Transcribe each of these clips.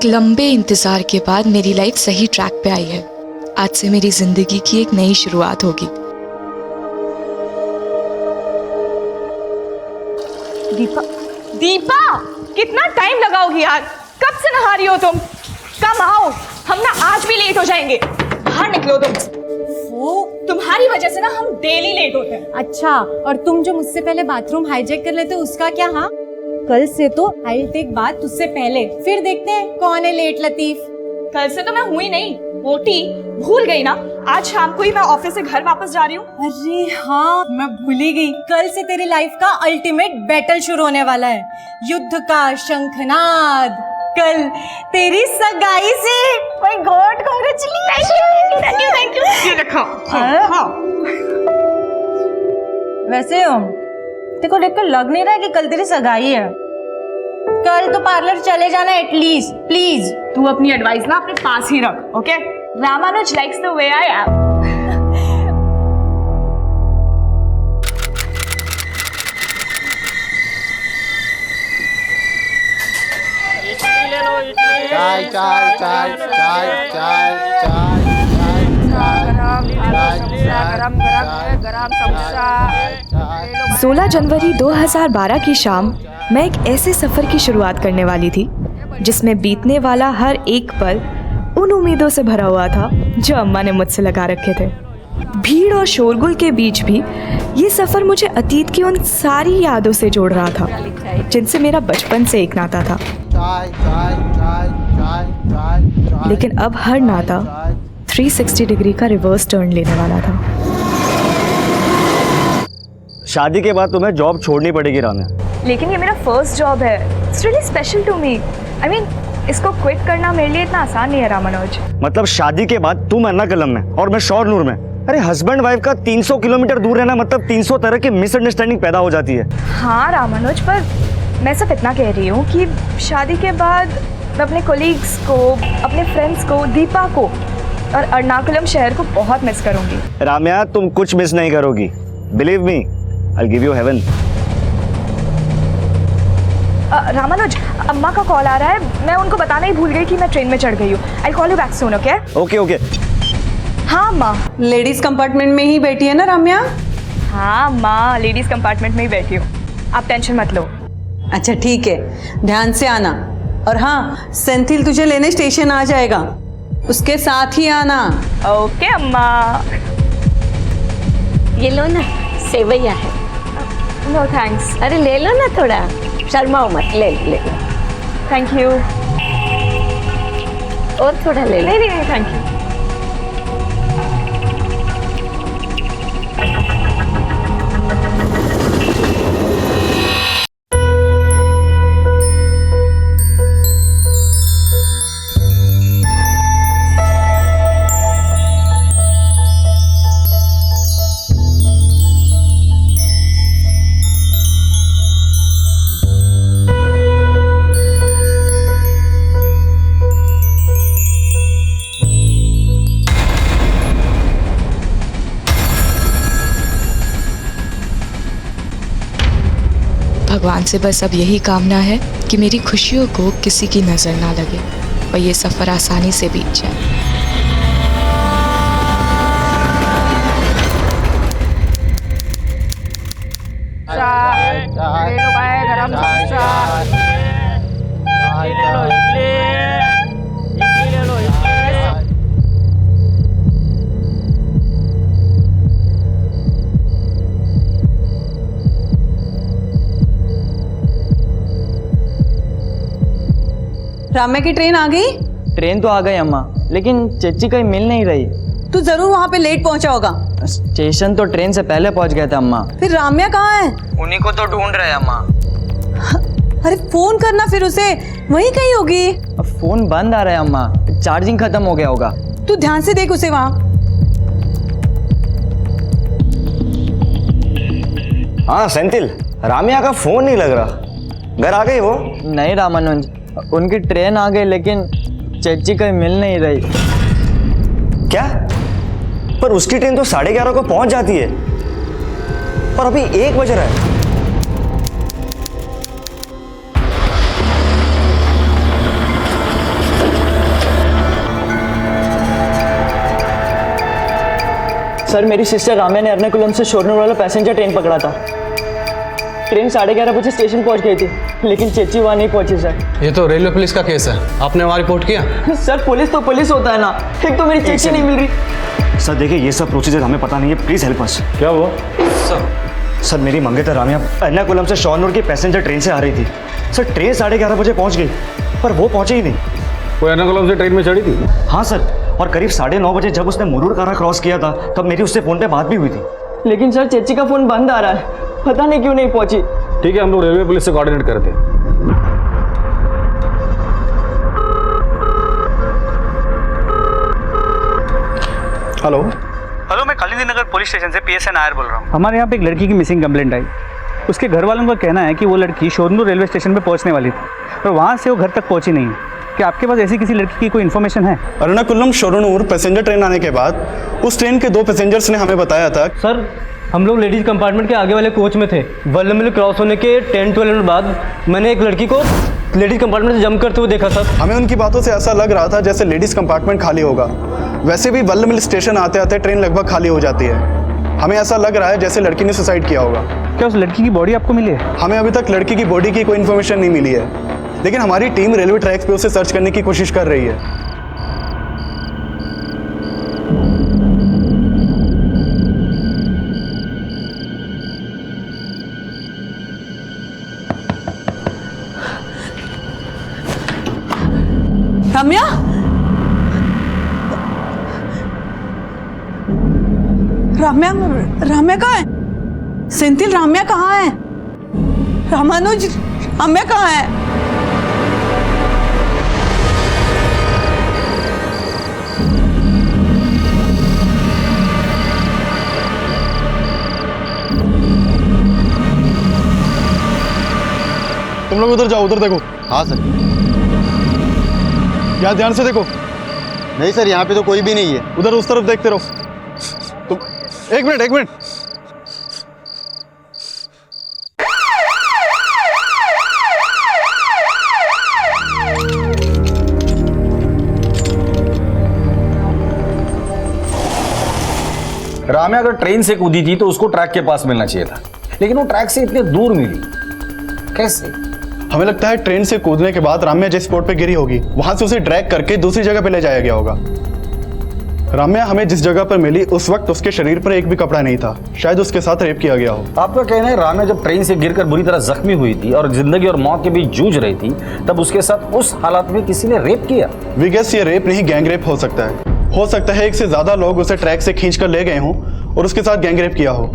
एक लंबे इंतजार के बाद मेरी लाइफ सही ट्रैक पे आई है। आज से मेरी जिंदगी की एक नई शुरुआत होगी। दीपा, दीपा, कितना टाइम लगाओगी यार? कब से नहा रही हो तुम? कम आओ, हम ना आज भी लेट हो जाएंगे। बाहर निकलो तुम। वो तुम्हारी वजह से ना हम डेली लेट होते हैं। अच्छा, और तुम जो मुझसे पहले बाथरूम हाईजैक कर लेते उसका क्या? हाँ, कल से तो आई टेक बात तुझसे पहले, फिर देखते हैं कौन है लेट लतीफ। कल से तो मैं हुई नहीं, मोटी, भूल गई ना। आज शाम को ही मैं ऑफिस से घर वापस जा रही हूँ। अरे हाँ, मैं भूल ही गई। कल से तेरी लाइफ का अल्टीमेट बैटल शुरू होने वाला है, युद्ध का शंखनाद। कल तेरी सगाई से। My God, congratulation. Thank you. ये रखो। हाँ। वैसे तेरे को देखकर लग नहीं रहा है कि कल तेरी सगाई है। कल तो पार्लर चले जाना एटलीस्ट, प्लीज। तू अपनी एडवाइस ना अपने पास ही रख, okay? Ramanuj likes the way I am. चाय चाय चाय चाय चाय चाय गरम समोसा। 16 जनवरी 2012 की शाम मैं एक ऐसे सफ़र की शुरुआत करने वाली थी जिसमें बीतने वाला हर एक पल उन उम्मीदों से भरा हुआ था जो अम्मा ने मुझसे लगा रखे थे। भीड़ और शोरगुल के बीच भी ये सफ़र मुझे अतीत की उन सारी यादों से जोड़ रहा था जिनसे मेरा बचपन से एक नाता था। लेकिन अब हर नाता 360 डिग्री का रिवर्स टर्न लेने वाला था। शादी के बाद तुम्हें जॉब छोड़नी पड़ेगी राम्या। लेकिन ये मेरा फर्स्ट जॉब है। It's really special to me. I mean, इसको क्विट करना मेरे लिए इतना आसान नहीं है रामानुज। मतलब शादी के बाद तुम अन्ना कलम में और मैं शौरनूर में। अरे हस्बैंड वाइफ का 300 किलोमीटर दूर रहना मतलब 300 तरह की मिसअंडरस्टैंडिंग पैदा हो जाती है। हाँ रामानुज, पर मैं सिर्फ इतना कह रही हूँ कि शादी के बाद मैं अपने कोलीग्स को, अपने फ्रेंड्स को, दीपा को और अर्नाकुलम शहर को बहुत मिस करूंगी। राम्या, तुम कुछ मिस नहीं करोगी। Believe me, I give you heaven. Ramanuj, अम्मा का कॉल आ रहा है। मैं उनको बताना ही भूल गई कि मैं ट्रेन में चढ़ गई हूँ। I call you back soon, okay? Okay okay. हाँ अम्मा। लेडीज कंपार्टमेंट में ही बैठी है ना राम्या? हाँ अम्मा, लेडीज कंपार्टमेंट में ही बैठी हूँ। आप टेंशन मत लो। अच्छा ठीक है, ध्यान से आना। और हाँ, सेंथिल तुझे लेने स्टेशन आ जाएगा, उसके साथ ही आना। ओके अम्मा। ये लो ना, सेवैया है। No thanks. अरे ले लो ना, थोड़ा शर्माओ मत, ले लो। Thank you. और थोड़ा ले लो। नहीं नहीं, थैंक यू। भगवान से बस अब यही कामना है कि मेरी खुशियों को किसी की नज़र ना लगे और ये सफ़र आसानी से बीत जाए। गरम समोसा। राम्या की ट्रेन आ गई? ट्रेन तो आ गई अम्मा, लेकिन चच्ची कहीं मिल नहीं रही। तू जरूर वहाँ पे लेट पहुँचा होगा। स्टेशन तो ट्रेन से पहले पहुँच गया था अम्मा। फिर राम्या कहाँ है? उन्हीं को तो ढूंढ रहे हैं अम्मा। अरे फोन करना फिर उसे, वहीं कहीं होगी। अब फोन बंद आ रहा है अम्मा, चार्जिंग खत्म हो गया होगा। तू ध्यान से देख उसे वहाँ। हाँ सेंथिल, राम्या का फोन नहीं लग रहा। घर आ गई वो? नहीं रामानुज, उनकी ट्रेन आ गई लेकिन चच्ची कहीं मिल नहीं रही। क्या? पर उसकी ट्रेन तो 11:30 को पहुंच जाती है और अभी 1 बज रहा है। सर मेरी सिस्टर राम्या ने एर्नाकुलम से शोरनूर वाला पैसेंजर ट्रेन पकड़ा था। ट्रेन 11:30 बजे स्टेशन पहुंच गई थी, लेकिन चेची वहाँ नहीं पहुंची सर। ये तो रेलवे पुलिस का केस है, आपने वहाँ रिपोर्ट किया? सर पुलिस तो पुलिस होता है ना, एक तो मेरी चेची नहीं मिल रही। सर देखिए ये सब प्रोसीजर हमें पता नहीं है, प्लीज हेल्प अस। क्या हुआ? सर मेरी मंगेतर राम्या एर्नाकुलम से शोरनूर की पैसेंजर ट्रेन से आ रही थी। सर ट्रेन 11:30 बजे पहुंच गई, पर वो पहुंची ही नहीं। वो एर्नाकुलम से ट्रेन में चढ़ी थी? हाँ सर, और करीब 9:30 बजे जब उसने मुरूर कारा क्रॉस किया था तब मेरी उससे फोन पे बात भी हुई थी। लेकिन सर चेची का फोन बंद आ रहा है, पता नहीं क्यों नहीं पहुंची। ठीक है, हम लोग रेलवे पुलिस से कोऑर्डिनेट करते हैं। हेलो, मैं कालिंदी नगर पुलिस स्टेशन से PSN नायर बोल रहा हूँ। हमारे यहाँ पे एक लड़की की मिसिंग कंप्लेंट आई। उसके घर वालों का कहना है कि वो लड़की शोरनूर रेलवे स्टेशन पे पहुँचने वाली थी, पर वहाँ से वो घर तक पहुँची नहीं। क्या आपके पास ऐसी किसी लड़की की कोई इन्फॉर्मेशन है? एर्नाकुलम शोरनूर पैसेंजर ट्रेन आने के बाद उस ट्रेन के 2 पैसेंजर्स ने हमें बताया था। सर हम लोग लेडीज कंपार्टमेंट के आगे वाले कोच में थे। वल्लमल क्रॉस होने के 10-12 मिनट बाद मैंने एक लड़की को लेडीज कंपार्टमेंट से जंप करते हुए देखा सर। हमें उनकी बातों से ऐसा लग रहा था जैसे लेडीज कंपार्टमेंट खाली होगा। वैसे भी वल्लमल स्टेशन आते आते ट्रेन लगभग खाली हो जाती है। हमें ऐसा लग रहा है जैसे लड़की ने सुसाइड किया होगा। क्या उस लड़की की बॉडी आपको मिली है? हमें अभी तक लड़की की बॉडी की कोई इन्फॉर्मेशन नहीं मिली है, लेकिन हमारी टीम रेलवे ट्रैक्स पे उसे सर्च करने की कोशिश कर रही है। राम्या, राम्या, राम्या कहाँ है? सेंथिल, राम्या कहाँ है? रामानुज, राम्या कहाँ है? तुम लोग उधर जाओ, उधर देखो। हाँ सर। यहाँ ध्यान से देखो। नहीं सर, यहाँ पे तो कोई भी नहीं है। उधर उस तरफ देखते रहो। तुम एक मिनट। राम्या अगर ट्रेन से कूदी थी तो उसको ट्रैक के पास मिलना चाहिए था, लेकिन वो ट्रैक से इतने दूर मिली कैसे? हमें लगता है ट्रेन से कूदने के बाद राम्या जिस स्पॉट पे गिरी होगी वहां से उसे ड्रैग करके दूसरी जगह पे ले जाया गया होगा। राम्या हमें जिस जगह पर मिली उस वक्त उसके शरीर पर एक भी कपड़ा नहीं था। शायद उसके साथ रेप किया गया हो। आपका कहना है राम्या जब ट्रेन से गिरकर बुरी तरह जख्मी हुई थी और जिंदगी और मौत के बीच जूझ रही थी, तब उसके साथ उस हालात में किसी ने रेप किया? वी गेस ये रेप नहीं, गैंग रेप हो सकता है। हो सकता है एक से ज्यादा लोग उसे ट्रैक से खींच कर ले गए हों और उसके साथ गैंग रेप किया हो।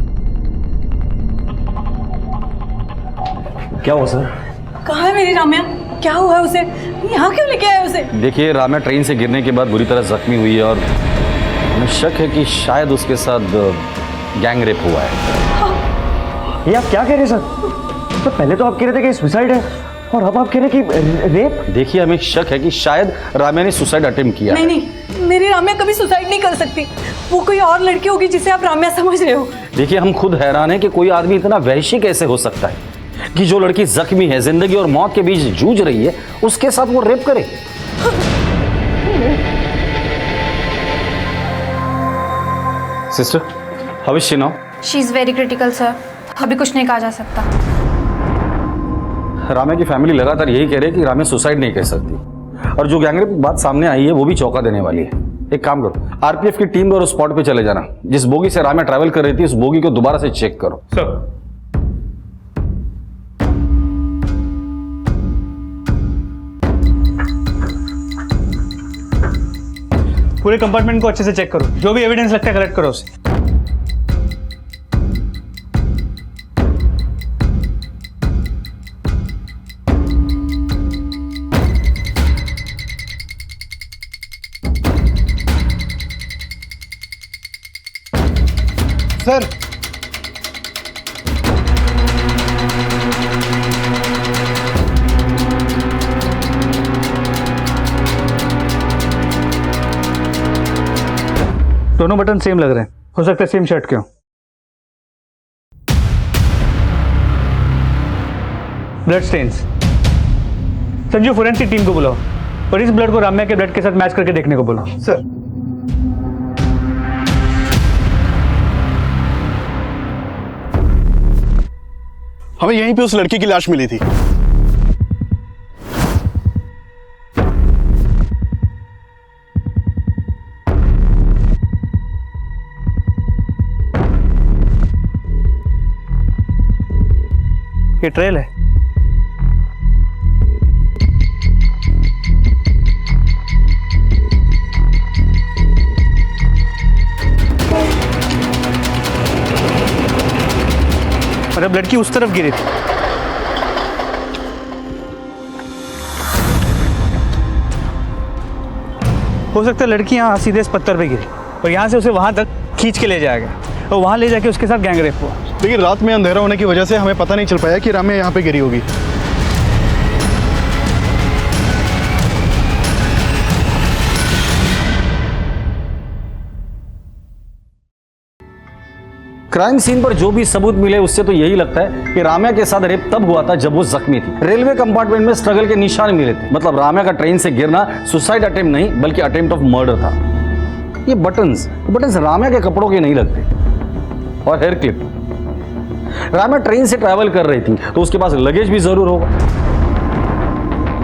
क्या हुआ सर? कहाँ है मेरी राम्या? क्या हुआ उसे? यहाँ क्यों लेके आए उसे? देखिए, राम्या ट्रेन से गिरने के बाद बुरी तरह जख्मी हुई है और हमें शक है कि शायद उसके साथ गैंग रेप हुआ है। ये आप क्या कह रहे हैं सर? तो पहले तो आप कह रहे थे कि सुसाइड है और अब आप कह रहे हैं कि रेप। देखिए, हमें शक है कि शायद राम्या ने सुसाइड अटेम्प्ट किया है। नहीं, मेरी राम्या कभी सुसाइड नहीं कर सकती। वो कोई और लड़की होगी जिसे आप राम्या समझ रहे हो। देखिए, हम खुद हैरान हैं कि कोई आदमी इतना वहशी कैसे हो सकता है कि जो लड़की जख्मी है, जिंदगी और मौत के बीच जूझ रही है, उसके साथ वो रेप करे। Sister, how is she now? She is very critical sir, अभी कुछ नहीं कहा जा सकता। राम्या की फैमिली लगातार यही कह रही है कि राम्या सुसाइड नहीं कर सकती, और जो गैंगरेप की बात सामने आई है वो भी चौंका देने वाली है। एक काम करो, आरपीएफ की टीम और स्पॉट पे चले जाना। जिस बोगी से राम्या ट्रैवल कर रही थी उस बोगी को दोबारा से चेक करो। सर, पूरे कंपार्टमेंट को अच्छे से चेक करो, जो भी एविडेंस लगता है कलेक्ट करो उसे। सर, दोनों बटन सेम लग रहे हैं, हो सकता है सेम शर्ट के हो। Blood stains. Sanju, forensic team को बुलाओ और इस ब्लड को राम्या के ब्लड के साथ मैच करके देखने को बोलो। सर। हमें यहीं पे उस लड़की की लाश मिली थी। ये ट्रेल है। मतलब लड़की उस तरफ गिरी थी। हो सकता है लड़की यहाँ सीधे इस पत्थर पे गिरी और यहाँ से उसे वहां तक खींच के ले जाया गया और वहां ले जाके उसके साथ गैंग रेप हुआ। लेकिन रात में अंधेरा होने की वजह से हमें पता नहीं चल पाया कि राम्या यहाँ पे गिरी होगी। क्राइम सीन पर जो भी सबूत मिले उससे तो यही लगता है कि राम्या के साथ रेप तब हुआ था जब वो जख्मी थी। रेलवे कंपार्टमेंट में स्ट्रगल के निशान मिले थे, मतलब राम्या का ट्रेन से गिरना सुसाइड अटेम्प्ट नहीं बल्कि अटेम्प्ट ऑफ मर्डर था। ये बटन्स राम्या के कपड़ों के नहीं लगते। और हेयर क्लिप, राम्या ट्रेन से ट्रैवल कर रही थी तो उसके पास लगेज भी जरूर होगा,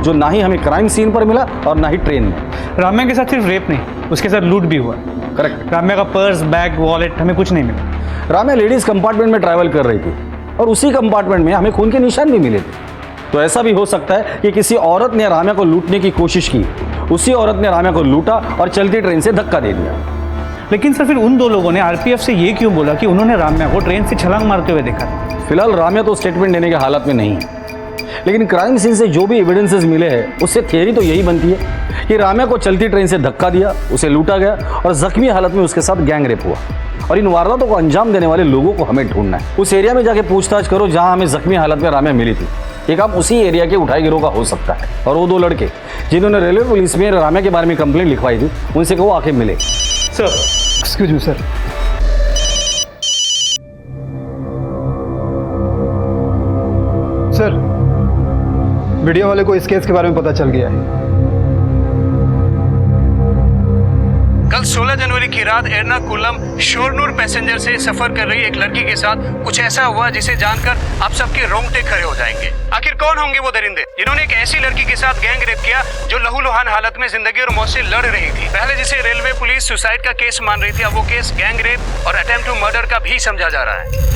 जो ना ही हमें क्राइम सीन पर मिला और ना ही ट्रेन में। राम्या के साथ सिर्फ रेप नहीं, उसके साथ लूट भी हुआ। करेक्ट। राम्या का पर्स, बैग, वॉलेट हमें कुछ नहीं मिला। राम्या लेडीज कंपार्टमेंट में ट्रैवल कर रही थी और उसी कंपार्टमेंट में हमें खून के निशान भी मिले थे। तो ऐसा भी हो सकता है कि किसी औरत ने राम्या को लूटने की कोशिश की, उसी औरत ने राम्या को लूटा और चलती ट्रेन से धक्का दे दिया। लेकिन सर फिर उन दो लोगों ने आरपीएफ से ये क्यों बोला कि उन्होंने राम्या को ट्रेन से छलांग मारते हुए देखा था? फिलहाल राम्या तो स्टेटमेंट देने की हालत में नहीं है, लेकिन क्राइम सीन से जो भी एविडेंसेस मिले हैं उससे थियरी तो यही बनती है कि राम्या को चलती ट्रेन से धक्का दिया, उसे लूटा गया और जख्मी हालत में उसके साथ गैंग रेप हुआ। और इन वारदातों को अंजाम देने वाले लोगों को हमें ढूंढना है। उस एरिया में जाके पूछताछ करो जहां हमें जख्मी हालत में राम्या मिली थी। ये काम उसी एरिया के उठाई गिरोह का हो सकता है। और वो दो लड़के जिन्होंने रेलवे पुलिस में राम्या के बारे में कंप्लेंट लिखवाई थी, उनसे कहो आके मिले। Sir excuse me sir. Sir video वाले को इस केस के बारे में पता चल गया है। कल 16 जनवरी की रात एर्नाकुलम शोरनूर पैसेंजर से सफर कर रही एक लड़की के साथ कुछ ऐसा हुआ जिसे जानकर आप सबके रोंगटे खड़े हो जाएंगे। आखिर कौन होंगे वो दरिंदे जिन्होंने एक ऐसी लड़की के साथ गैंग रेप किया जो लहूलुहान हालत में जिंदगी और मौत से लड़ रही थी। पहले जिसे रेलवे पुलिस सुसाइड का केस मान रही थी, अब वो केस गैंग रेप और अटेम्प्ट टू मर्डर का भी समझा जा रहा है।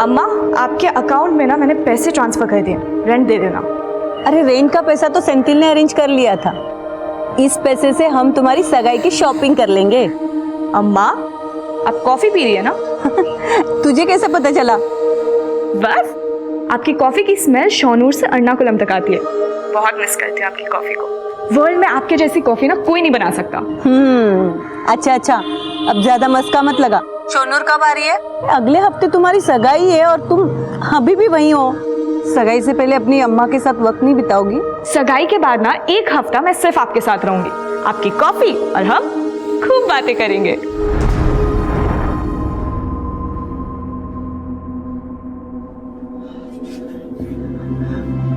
अम्मा, आपके अकाउंट में ना मैंने पैसे ट्रांसफर कर दिए, रेंट दे देना। अरे रेंट का पैसा तो सेंथिल ने अरेंज कर लिया था। इस पैसे से हम तुम्हारी सगाई की शॉपिंग कर लेंगे। अम्मा, आप कॉफी पी रही है ना? तुझे कैसे पता चला? बस आपकी कॉफी की स्मेल शोनूर से एर्नाकुलम तक आती है। बहुत मिस करती हूँ आपकी कॉफी को। वर्ल्ड में आपके जैसी कॉफी ना कोई नहीं बना सकता। अच्छा, अब ज्यादा मस्का मत लगा। शोनूर कब आ रही है? अगले हफ्ते तुम्हारी सगाई है और तुम अभी भी वहीं हो। सगाई से पहले अपनी अम्मा के साथ वक्त नहीं बिताओगी? सगाई के बाद ना एक हफ्ता मैं सिर्फ आपके साथ रहूंगी, आपकी कॉफी और हम खूब बातें करेंगे।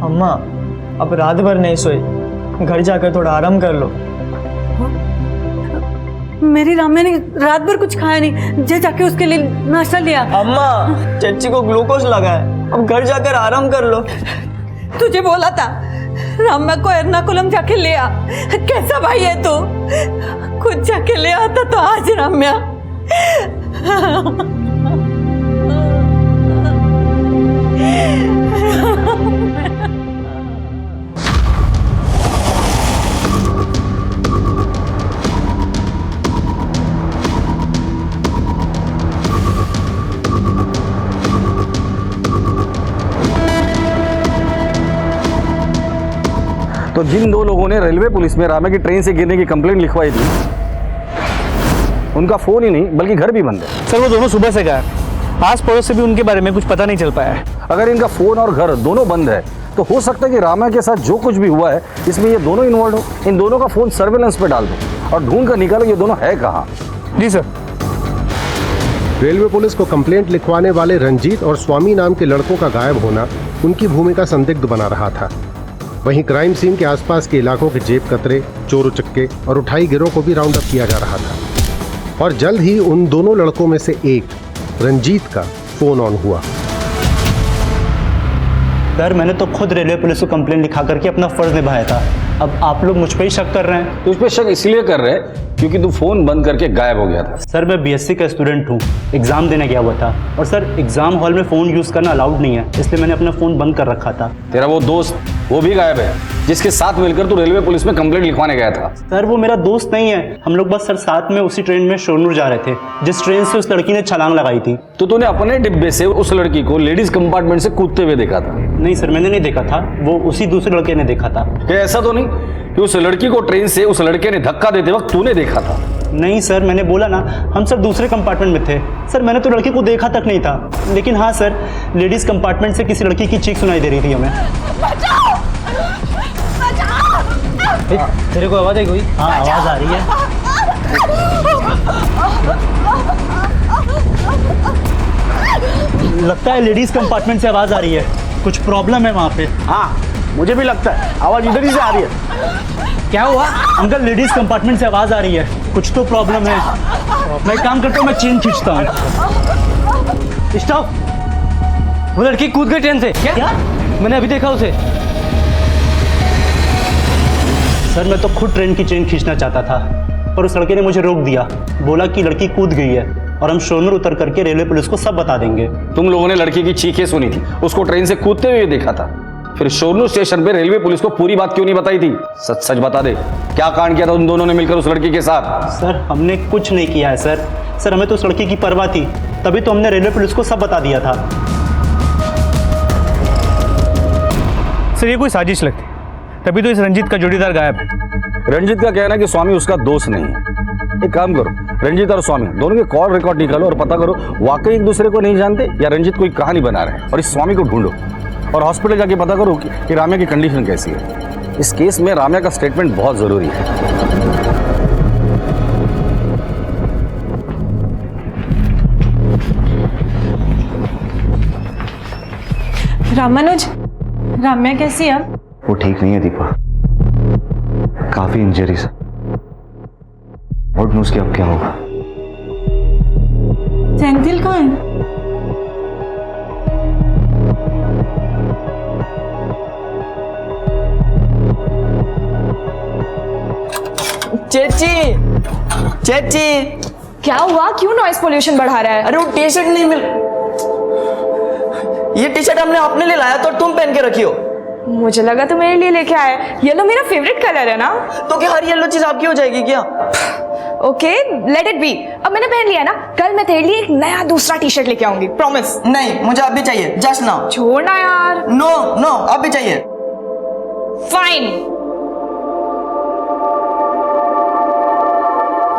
अम्मा, अब रात भर नहीं सोई, घर जाकर थोड़ा आराम कर लो। मेरी राम्या ने रात भर कुछ खाया नहीं, जाके उसके लिए नाश्ता लिया। अम्मा, चच्ची को ग्लूकोज लगा है, अब घर जाकर आराम कर लो। तुझे बोला था राम्या को एर्नाकुलम जाके ले आ। कैसा भाई है तू? खुद जाके ले आता तो आज राम्या। तो जिन दो लोगों ने रेलवे पुलिस में राम्या की ट्रेन से गिरने की कंप्लेंट लिखवाई थी, उनका फोन ही नहीं बल्कि घर भी बंद है। सर वो दोनों सुबह से गायब, आस पड़ोस से भी उनके बारे में कुछ पता नहीं चल पाया है। अगर इनका फोन और घर दोनों बंद है तो हो सकता है कि राम्या के साथ जो कुछ भी हुआ है इसमें ये दोनों इन्वॉल्व हो। इन दोनों का फोन सर्वेलेंस पे डाल दो और ढूंढ कर निकालो ये दोनों है कहाँ। जी सर। रेलवे पुलिस को कंप्लेंट लिखवाने वाले रंजीत और स्वामी नाम के लड़कों का गायब होना उनकी भूमिका संदिग्ध बना रहा था। वहीं क्राइम सीन के आसपास के इलाकों के जेब कतरे, चोर उचक्के और उठाई गिरोह को भी राउंड अप किया जा रहा था और जल्द ही उन दोनों लड़कों में से एक रंजीत का फोन ऑन हुआ। सर मैंने तो खुद रेलवे पुलिस को कंप्लेंट लिखा करके अपना फर्ज निभाया था। अब आप लोग मुझ पर ही शक कर रहे हैं। तुझ पे शक इसलिए कर रहे हैं क्योंकि तू फोन बंद करके गायब हो गया था। सर मैं बीएससी का स्टूडेंट हूँ, एग्जाम देने गया हुआ था और सर एग्जाम हॉल में फ़ोन यूज़ करना अलाउड नहीं है, इसलिए मैंने अपना फ़ोन बंद कर रखा था। तेरा वो दोस्त वो भी गायब है जिसके साथ मिलकर तू रेलवे पुलिस में कंप्लेंट लिखवाने गया था। सर वो मेरा दोस्त नहीं है, हम लोग बस सर साथ में उसी ट्रेन में शोरनूर जा रहे थे जिस ट्रेन से उस लड़की ने छलांग लगाई थी। तो तूने अपने डिब्बे से उस लड़की को लेडीज कंपार्टमेंट से कूदते हुए देखा था? नहीं सर मैंने नहीं देखा था, वो उसी दूसरे लड़के ने देखा था। क्या ऐसा तो नहीं कि उस लड़की को ट्रेन से उस लड़के ने धक्का देते वक्त तूने देखा था? नहीं सर मैंने बोला ना, हम सर दूसरे कंपार्टमेंट में थे। सर मैंने तो लड़की को देखा तक नहीं था, लेकिन हाँ सर लेडीज कंपार्टमेंट से किसी लड़की की चीख सुनाई दे रही थी हमें। तेरे को आवाज आई कोई? हाँ आवाज आ रही है। लगता है लेडीज कंपार्टमेंट से आवाज आ रही है, कुछ प्रॉब्लम है वहाँ पे। हाँ मुझे भी लगता है आवाज इधर ही से आ रही है। क्या हुआ अंकल? लेडीज कंपार्टमेंट से आवाज आ रही है, कुछ तो प्रॉब्लम है। मैं एक काम करता हूँ, मैं चेन खींचता हूँ। स्टॉप! वो लड़की कूद गई ट्रेन से। क्या? मैंने अभी देखा उसे। सर मैं तो खुद ट्रेन की चेन खींचना चाहता था पर उस लड़के ने मुझे रोक दिया, बोला कि लड़की कूद गई है और हम शोरनूर उतर करके रेलवे पुलिस को सब बता देंगे। तुम लोगों ने लड़की की चीखें सुनी थी, उसको ट्रेन से कूदते हुए देखा था, फिर शोरनूर स्टेशन पे रेलवे पुलिस को पूरी बात क्यों नहीं बताई थी? सच सच बता दे, क्या कांड किया था उन दोनों ने मिलकर उस लड़की के साथ? सर हमने कुछ नहीं किया है सर। सर हमें तो उस लड़की की परवाह थी, तभी तो हमने रेलवे पुलिस को सब बता दिया था। सर ये कोई साजिश लगती, तभी तो इस रंजीत का जोड़ीदार गायब है। रंजीत का कहना है कि स्वामी उसका दोस्त नहीं है। एक काम करो, रंजीत और स्वामी दोनों के कॉल रिकॉर्ड निकालो और पता करो वाकई एक दूसरे को नहीं जानते या रंजीत कोई कहानी बना रहे हैं, और इस स्वामी को ढूंढो और हॉस्पिटल जाके पता करो कि राम्या की कंडीशन कैसी है। इस केस में राम्या का स्टेटमेंट बहुत जरूरी है। रामानुज, राम्या कैसी है? वो ठीक नहीं है दीपा, काफी इंजरीज है। और उसके अब क्या होगा? सेंथिल कहाँ है? चेची चेची क्या हुआ? क्यों नॉइस पोल्यूशन बढ़ा रहा है? अरे वो टी शर्ट नहीं मिल, ये टी शर्ट हमने अपने लिए लाया तो तुम पहन के रखी हो। मुझे लगा तुम मेरे लिए लेके आए। येलो मेरा फेवरेट कलर है ना। तो क्या हर येलो चीज आपकी हो जाएगी क्या? Okay let it be. अब मैंने पहन लिया ना, कल मैं तेरे लिए एक नया दूसरा टी शर्ट लेके आऊंगी, प्रॉमिस। नहीं मुझे अभी चाहिए, जस्ट नाउ। छोड़ना यार। नो नो अभी चाहिए। फाइन,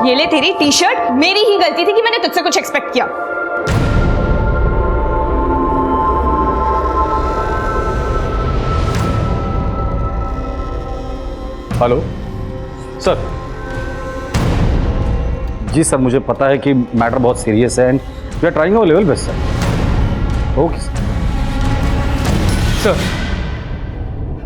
ये ले तेरी टी शर्ट। मेरी ही गलती थी कि मैंने तुझसे कुछ एक्सपेक्ट किया। Hello sir. जी सर मुझे पता है कि मैटर बहुत सीरियस है and we are trying our level best sir. Okay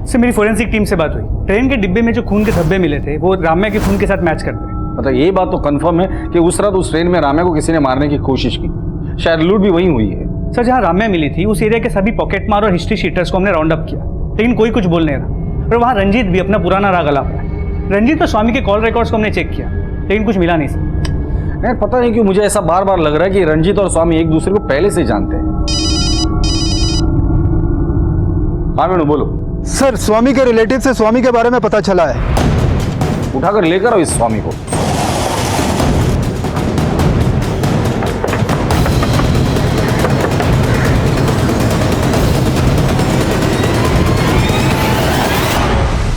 sir मेरी फोरेंसिक टीम से बात हुई, ट्रेन के डिब्बे में जो खून के धब्बे मिले थे वो राम्या के खून के साथ मैच करते हैं। मतलब ये बात तो कंफर्म है कि उस रात उस ट्रेन में राम्या को किसी ने मारने की कोशिश की, शायद लूट भी वहीं हुई है। सर जहाँ राम्या मिली थी उस एरिया के सभी पॉकेट मार और हिस्ट्री शीटर्स को हमने राउंड अप किया, लेकिन कोई कुछ बोल नहीं रहा। और वहाँ रंजीत भी अपना पुराना राग अलाप रहा है। रंजीत और स्वामी के कॉल रिकॉर्ड्स को हमने चेक किया, लेकिन कुछ मिला नहीं सर। नहीं पता नहीं क्यों मुझे ऐसा बार बार लग रहा है कि रंजीत और स्वामी एक दूसरे को पहले से जानते हैं। हाँ मेनू बोलो। सर स्वामी के रिलेटिव से स्वामी के बारे में पता चला है। उठाकर लेकर आओ इस स्वामी को।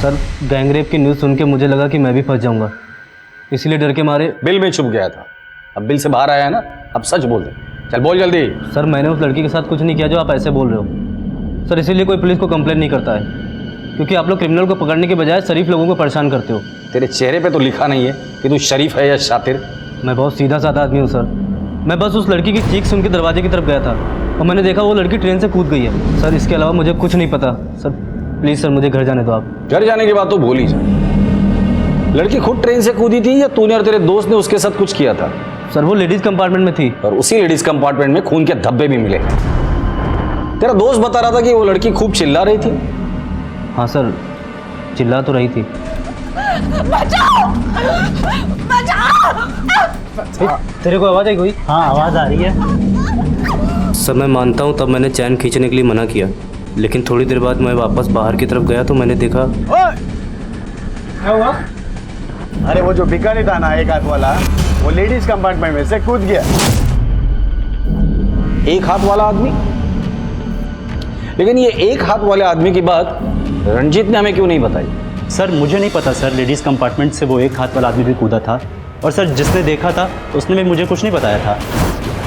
सर गैंगरेप की न्यूज़ सुन के मुझे लगा कि मैं भी फंस जाऊंगा, इसीलिए डर के मारे बिल में छुप गया था। अब बिल से बाहर आया है ना, अब सच बोल दे। चल बोल जल्दी। सर मैंने उस लड़की के साथ कुछ नहीं किया जो आप ऐसे बोल रहे हो सर, इसीलिए कोई पुलिस को कंप्लेंट नहीं करता है, क्योंकि आप लोग क्रिमिनल को पकड़ने के बजाय शरीफ लोगों को परेशान करते हो। तेरे चेहरे पे तो लिखा नहीं है कि तू शरीफ है या शातिर। मैं बहुत सीधा साधा आदमी हूँ सर। मैं बस उस लड़की की चीख सुन के दरवाजे की तरफ गया था और मैंने देखा वो लड़की ट्रेन से कूद गई है सर। इसके अलावा मुझे कुछ नहीं पता सर। प्लीज़ सर मुझे घर जाने दो आप। घर जाने की बात तो भूल ही जा। लड़की खुद ट्रेन से कूदी थी या तूने और तेरे दोस्त ने उसके साथ कुछ किया था? सर वो लेडीज़ कंपार्टमेंट में थी और उसी लेडीज़ कंपार्टमेंट में खून के धब्बे भी मिले। तेरा दोस्त बता रहा था कि वो लड़की खूब चिल्ला रही थी। हाँ सर, चिल्ला तो रही थी। बचाओ! बचाओ! तेरे को आवाज़ आई कोई? हाँ आवाज़ आ रही है। सर मैं मानता हूँ तब मैंने चैन खींचने के लिए मना किया, लेकिन थोड़ी देर बाद मैं वापस बाहर की तरफ गया तो मैंने देखा। क्या हुआ? अरे वो जो भिखारी था ना, एक हाथ वाला, वो लेडीज कंपार्टमेंट में से कूद गया। एक हाथ वाला आदमी? लेकिन ये एक हाथ वाले आदमी की बात रंजीत ने हमें क्यों नहीं बताई? सर मुझे नहीं पता सर, लेडीज़ कंपार्टमेंट से वो एक हाथ वाला आदमी भी कूदा था, और सर जिसने देखा था उसने भी मुझे कुछ नहीं बताया था।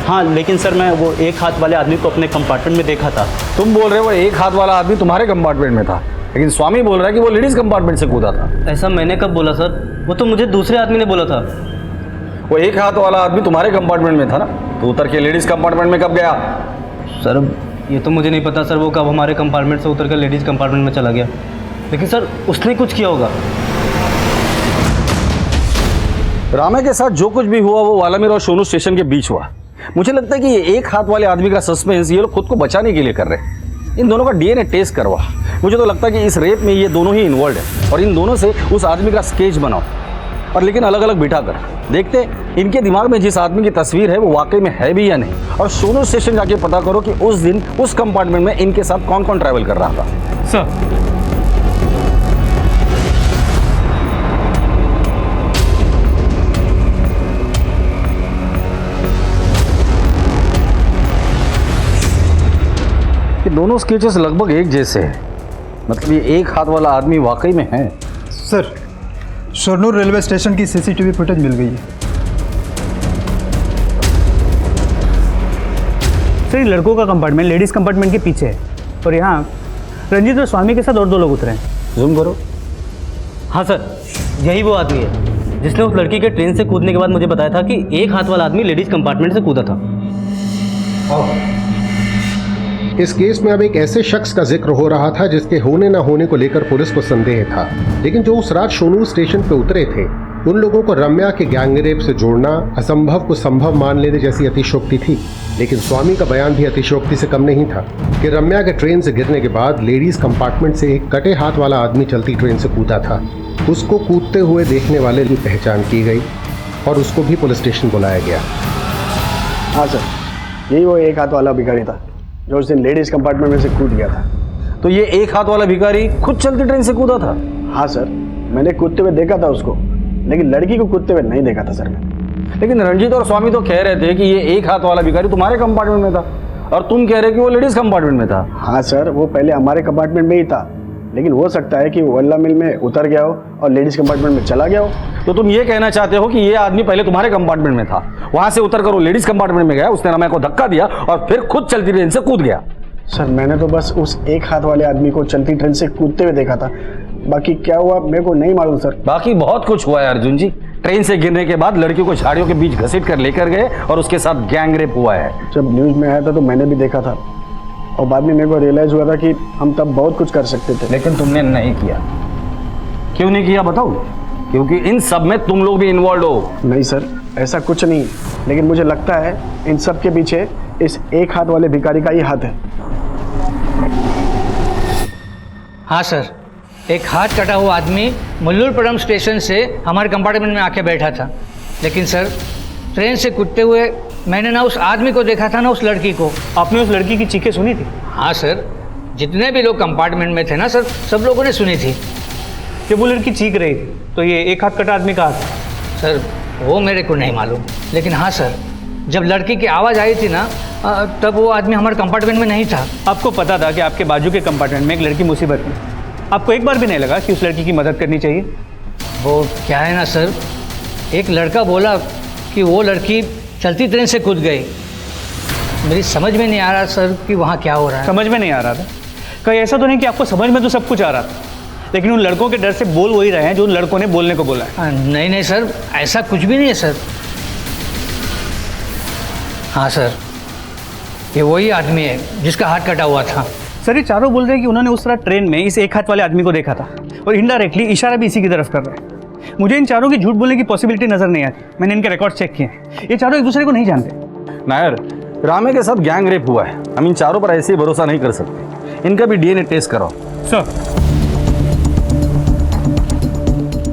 हाँ लेकिन सर मैं वो एक हाथ वाले आदमी को अपने कंपार्टमेंट में देखा था। तुम बोल रहे हो एक हाथ वाला आदमी तुम्हारे कंपार्टमेंट में था, लेकिन स्वामी बोल रहा है कि वो लेडीज कंपार्टमेंट से कूदा था। ऐसा मैंने कब बोला सर? वो तो मुझे दूसरे आदमी ने बोला था। वो एक हाथ वाला आदमी तुम्हारे कंपार्टमेंट में था ना, तो उतर के लेडीज कंपार्टमेंट में कब गया? सर ये तो मुझे नहीं पता सर, वो कब हमारे कंपार्टमेंट से उतर कर लेडीज़ कंपार्टमेंट में चला गया, लेकिन सर उसने कुछ किया होगा। रामे के साथ जो कुछ भी हुआ वो वालामीर और सोनू स्टेशन के बीच हुआ। मुझे लगता है कि ये एक हाथ वाले आदमी का सस्पेंस ये लोग खुद को बचाने के लिए कर रहे हैं। इन दोनों का डीएनए टेस्ट करवा। मुझे तो लगता है कि इस रेप में ये दोनों ही इन्वॉल्व है, और इन दोनों से उस आदमी का स्केच बनाओ, और लेकिन अलग अलग बिठा कर देखते इनके दिमाग में जिस आदमी की तस्वीर है वो वाकई में है भी या नहीं। और सोनू स्टेशन जाके पता करो कि उस दिन उस कंपार्टमेंट में इनके साथ कौन कौन ट्रैवल कर रहा था। सर कि दोनों स्केचेस लगभग एक जैसे हैं, मतलब ये एक हाथ वाला आदमी वाकई में है। सर शोरनूर रेलवे स्टेशन की सीसीटीवी फुटेज मिल गई है। सर ये लड़कों का कंपार्टमेंट लेडीज़ कंपार्टमेंट के पीछे है, और यहाँ रंजीत और स्वामी के साथ और 2 लोग उतरे हैं। जूम करो। हाँ सर, यही वो आदमी है जिसने उस लड़की के ट्रेन से कूदने के बाद मुझे बताया था कि एक हाथ वाला आदमी लेडीज़ कंपार्टमेंट से कूदा था। इस केस में अब एक ऐसे शख्स का जिक्र हो रहा था जिसके होने न होने को लेकर पुलिस को संदेह था, लेकिन जो उस रात शोनूर स्टेशन पे उतरे थे उन लोगों को रम्या के गैंगरेप से जोड़ना असंभव को संभव मान लेने जैसी अतिशयोक्ति थी। लेकिन स्वामी का बयान भी अतिशयोक्ति से कम नहीं था कि रम्या के ट्रेन से गिरने के बाद लेडीज कंपार्टमेंट से एक कटे हाथ वाला आदमी चलती ट्रेन से कूदा था। उसको कूदते हुए देखने वाले की पहचान की गई और उसको भी पुलिस स्टेशन बुलाया गया। हाँ सर, यही वो एक हाथ वाला भिखारी था जो उस दिन लेडीज कंपार्टमेंट में से कूद गया था। तो ये एक हाथ वाला भिखारी खुद चलती ट्रेन से कूदा था? हाँ सर, मैंने कूदते हुए देखा था उसको, लेकिन लड़की को कूदते हुए नहीं देखा था सर मैं। लेकिन रंजीत और स्वामी तो कह रहे थे कि ये एक हाथ वाला भिखारी तुम्हारे कंपार्टमेंट में था, और तुम कह रहे कि वो लेडीज कंपार्टमेंट में था। हाँ सर, वो पहले हमारे कंपार्टमेंट में ही था, लेकिन हो सकता है कि वो वल्ला मिल में उतर गया हो और लेडीज कंपार्टमेंट में चला गया हो। तो तुम ये कहना चाहते हो कि ये आदमी पहले तुम्हारे कंपार्टमेंट में था, वहां से उतर कर वो लेडीज कंपार्टमेंट में गया, उसने रम्या को धक्का दिया और फिर खुद चलती ट्रेन से कूद गया। सर मैंने तो बस उस एक हाथ वाले आदमी को चलती ट्रेन से कूदते हुए देखा था, बाकी क्या हुआ मेरे को नहीं मालूम सर। बाकी बहुत कुछ हुआ है अर्जुन जी। ट्रेन से गिरने के बाद लड़की को झाड़ियों के बीच घसीट कर लेकर गए और उसके साथ गैंग रेप हुआ है। जब न्यूज में आया था तो मैंने भी देखा था, और बाद में मेरे को रियलाइज हुआ था कि हम तब बहुत कुछ कर सकते थे। लेकिन तुमने नहीं किया। क्यों नहीं किया बताओ? क्योंकि इन सब में तुम लोग भी इन्वॉल्व हो। नहीं सर, ऐसा कुछ नहीं, लेकिन मुझे लगता है इन सब के पीछे इस एक हाथ वाले भिखारी का ही हाथ है। हाँ सर, एक हाथ कटा हुआ आदमी मल्लूरपुरम स्टेशन से हमारे कंपार्टमेंट में आके बैठा था, लेकिन सर ट्रेन से कूदते हुए मैंने ना उस आदमी को देखा था ना उस लड़की को। आपने उस लड़की की चीखें सुनी थी? हाँ सर, जितने भी लोग कंपार्टमेंट में थे ना सर, सब लोगों ने सुनी थी। जब वो लड़की चीख रही थी तो ये एक हाथ कटा आदमी का हाथ? सर वो मेरे को नहीं मालूम, लेकिन हाँ सर, जब लड़की की आवाज़ आई थी ना तब वो आदमी हमारे कंपार्टमेंट में नहीं था। आपको पता था कि आपके बाजू के कंपार्टमेंट में एक लड़की मुसीबत में, आपको एक बार भी नहीं लगा कि उस लड़की की मदद करनी चाहिए? वो क्या है ना सर, एक लड़का बोला कि वो लड़की चलती ट्रेन से कूद गई। मेरी समझ में नहीं आ रहा सर कि वहाँ क्या हो रहा है। समझ में नहीं आ रहा था? कहीं ऐसा तो नहीं कि आपको समझ में तो सब कुछ आ रहा था, लेकिन उन लड़कों के डर से बोल वही रहे हैं जो उन लड़कों ने बोलने को बोला है। नहीं नहीं सर, ऐसा कुछ भी नहीं है सर। हाँ सर, ये वही आदमी है जिसका हाथ कटा हुआ था। सर ये चारों बोल रहे हैं कि उन्होंने उस तरह ट्रेन में इस एक हाथ वाले आदमी को देखा था और इनडायरेक्टली इशारा भी इसी की तरफ कर रहे हैं। मुझे इन चारों की झूठ बोलने की पॉसिबिलिटी नजर नहीं आती। मैंने इनके रिकॉर्ड चेक किए हैं, ये चारों एक दूसरे को नहीं जानते। नायर, रामे के साथ गैंग रेप हुआ है, हम इन चारों पर ऐसे ही भरोसा नहीं कर सकते। इनका भी डीएनए टेस्ट कराओ। सर।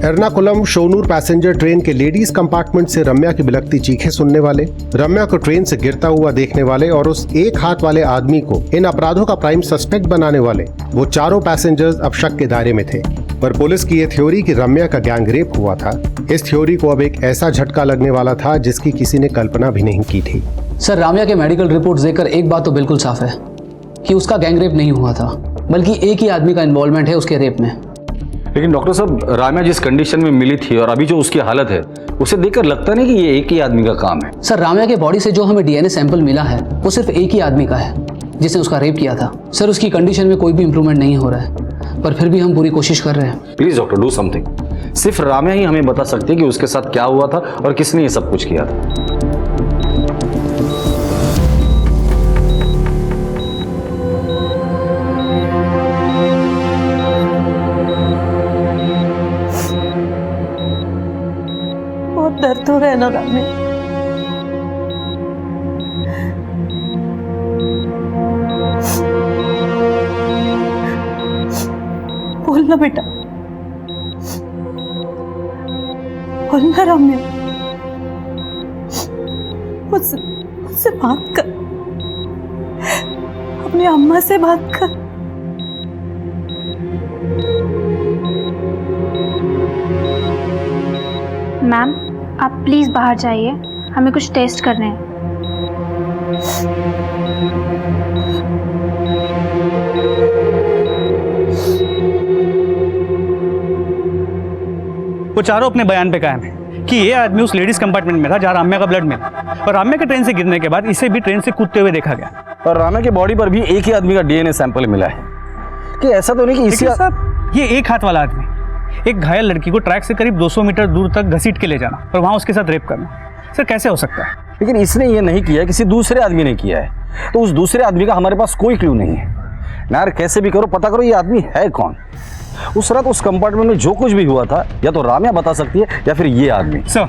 एर्नाकुलम शोनूर पैसेंजर ट्रेन के लेडीज कंपार्टमेंट से रम्या की बिलखती चीखें सुनने वाले, रम्या को ट्रेन से गिरता हुआ देखने वाले और उस एक हाथ वाले आदमी को इन अपराधों का प्राइम सस्पेक्ट बनाने वाले वो चारों पैसेंजर्स अब शक के दायरे में थे। पर पुलिस की ये थ्योरी कि रम्या का गैंग रेप हुआ था, इस थ्योरी को अब एक ऐसा झटका लगने वाला था जिसकी किसी ने कल्पना भी नहीं की थी। सर, राम्या के मेडिकल रिपोर्ट देखकर एक बात तो बिल्कुल साफ है कि उसका गैंग रेप नहीं हुआ था, बल्कि एक ही आदमी का इन्वॉल्वमेंट है उसके रेप में। लेकिन डॉक्टर साहब, राम्या जिस कंडीशन में मिली थी और अभी जो उसकी हालत है, उसे देखकर लगता नहीं कि ये एक ही आदमी का काम है। सर, राम्या के बॉडी से जो हमें डीएनए सैंपल मिला है वो सिर्फ एक ही आदमी का है जिसने उसका रेप किया था। सर, उसकी कंडीशन में कोई भी इंप्रूवमेंट नहीं हो रहा है, पर फिर भी हम पूरी कोशिश कर रहे हैं। Please doctor, do something. सिर्फ राम्या ही हमें बता सकती है कि उसके साथ क्या हुआ था और किसने ये सब कुछ किया था। दर्द हो रहा है ना रामे? बोलना बेटा, बोलना रामे, मुझसे बात कर, अपनी अम्मा से बात कर। मैम, आप प्लीज़ बाहर जाइए, हमें कुछ टेस्ट करने हैं। वो चारों अपने बयान पे कायम है कि ये आदमी उस लेडीज कंपार्टमेंट में था जहाँ राम्या का ब्लड मिला, और राम्या के ट्रेन से गिरने के बाद इसे भी ट्रेन से कूदते हुए देखा गया। और राम्या की बॉडी पर भी एक ही आदमी का डीएनए सैंपल मिला है। कि ऐसा तो नहीं कि इसी साहब, ये एक हाथ वाला आदमी एक घायल लड़की को ट्रैक से करीब 200 मीटर दूर तक घसीट के ले जाना और वहां उसके साथ रेप करना, सर कैसे हो सकता है? लेकिन इसने ये नहीं किया, किसी दूसरे आदमी ने किया है, तो उस दूसरे आदमी का हमारे पास कोई क्लू नहीं है। यार कैसे भी करो पता करो ये आदमी है कौन। उस रात उस कंपार्टमेंट में जो कुछ भी हुआ था या तो राम्या बता सकती है या फिर ये आदमी। सर,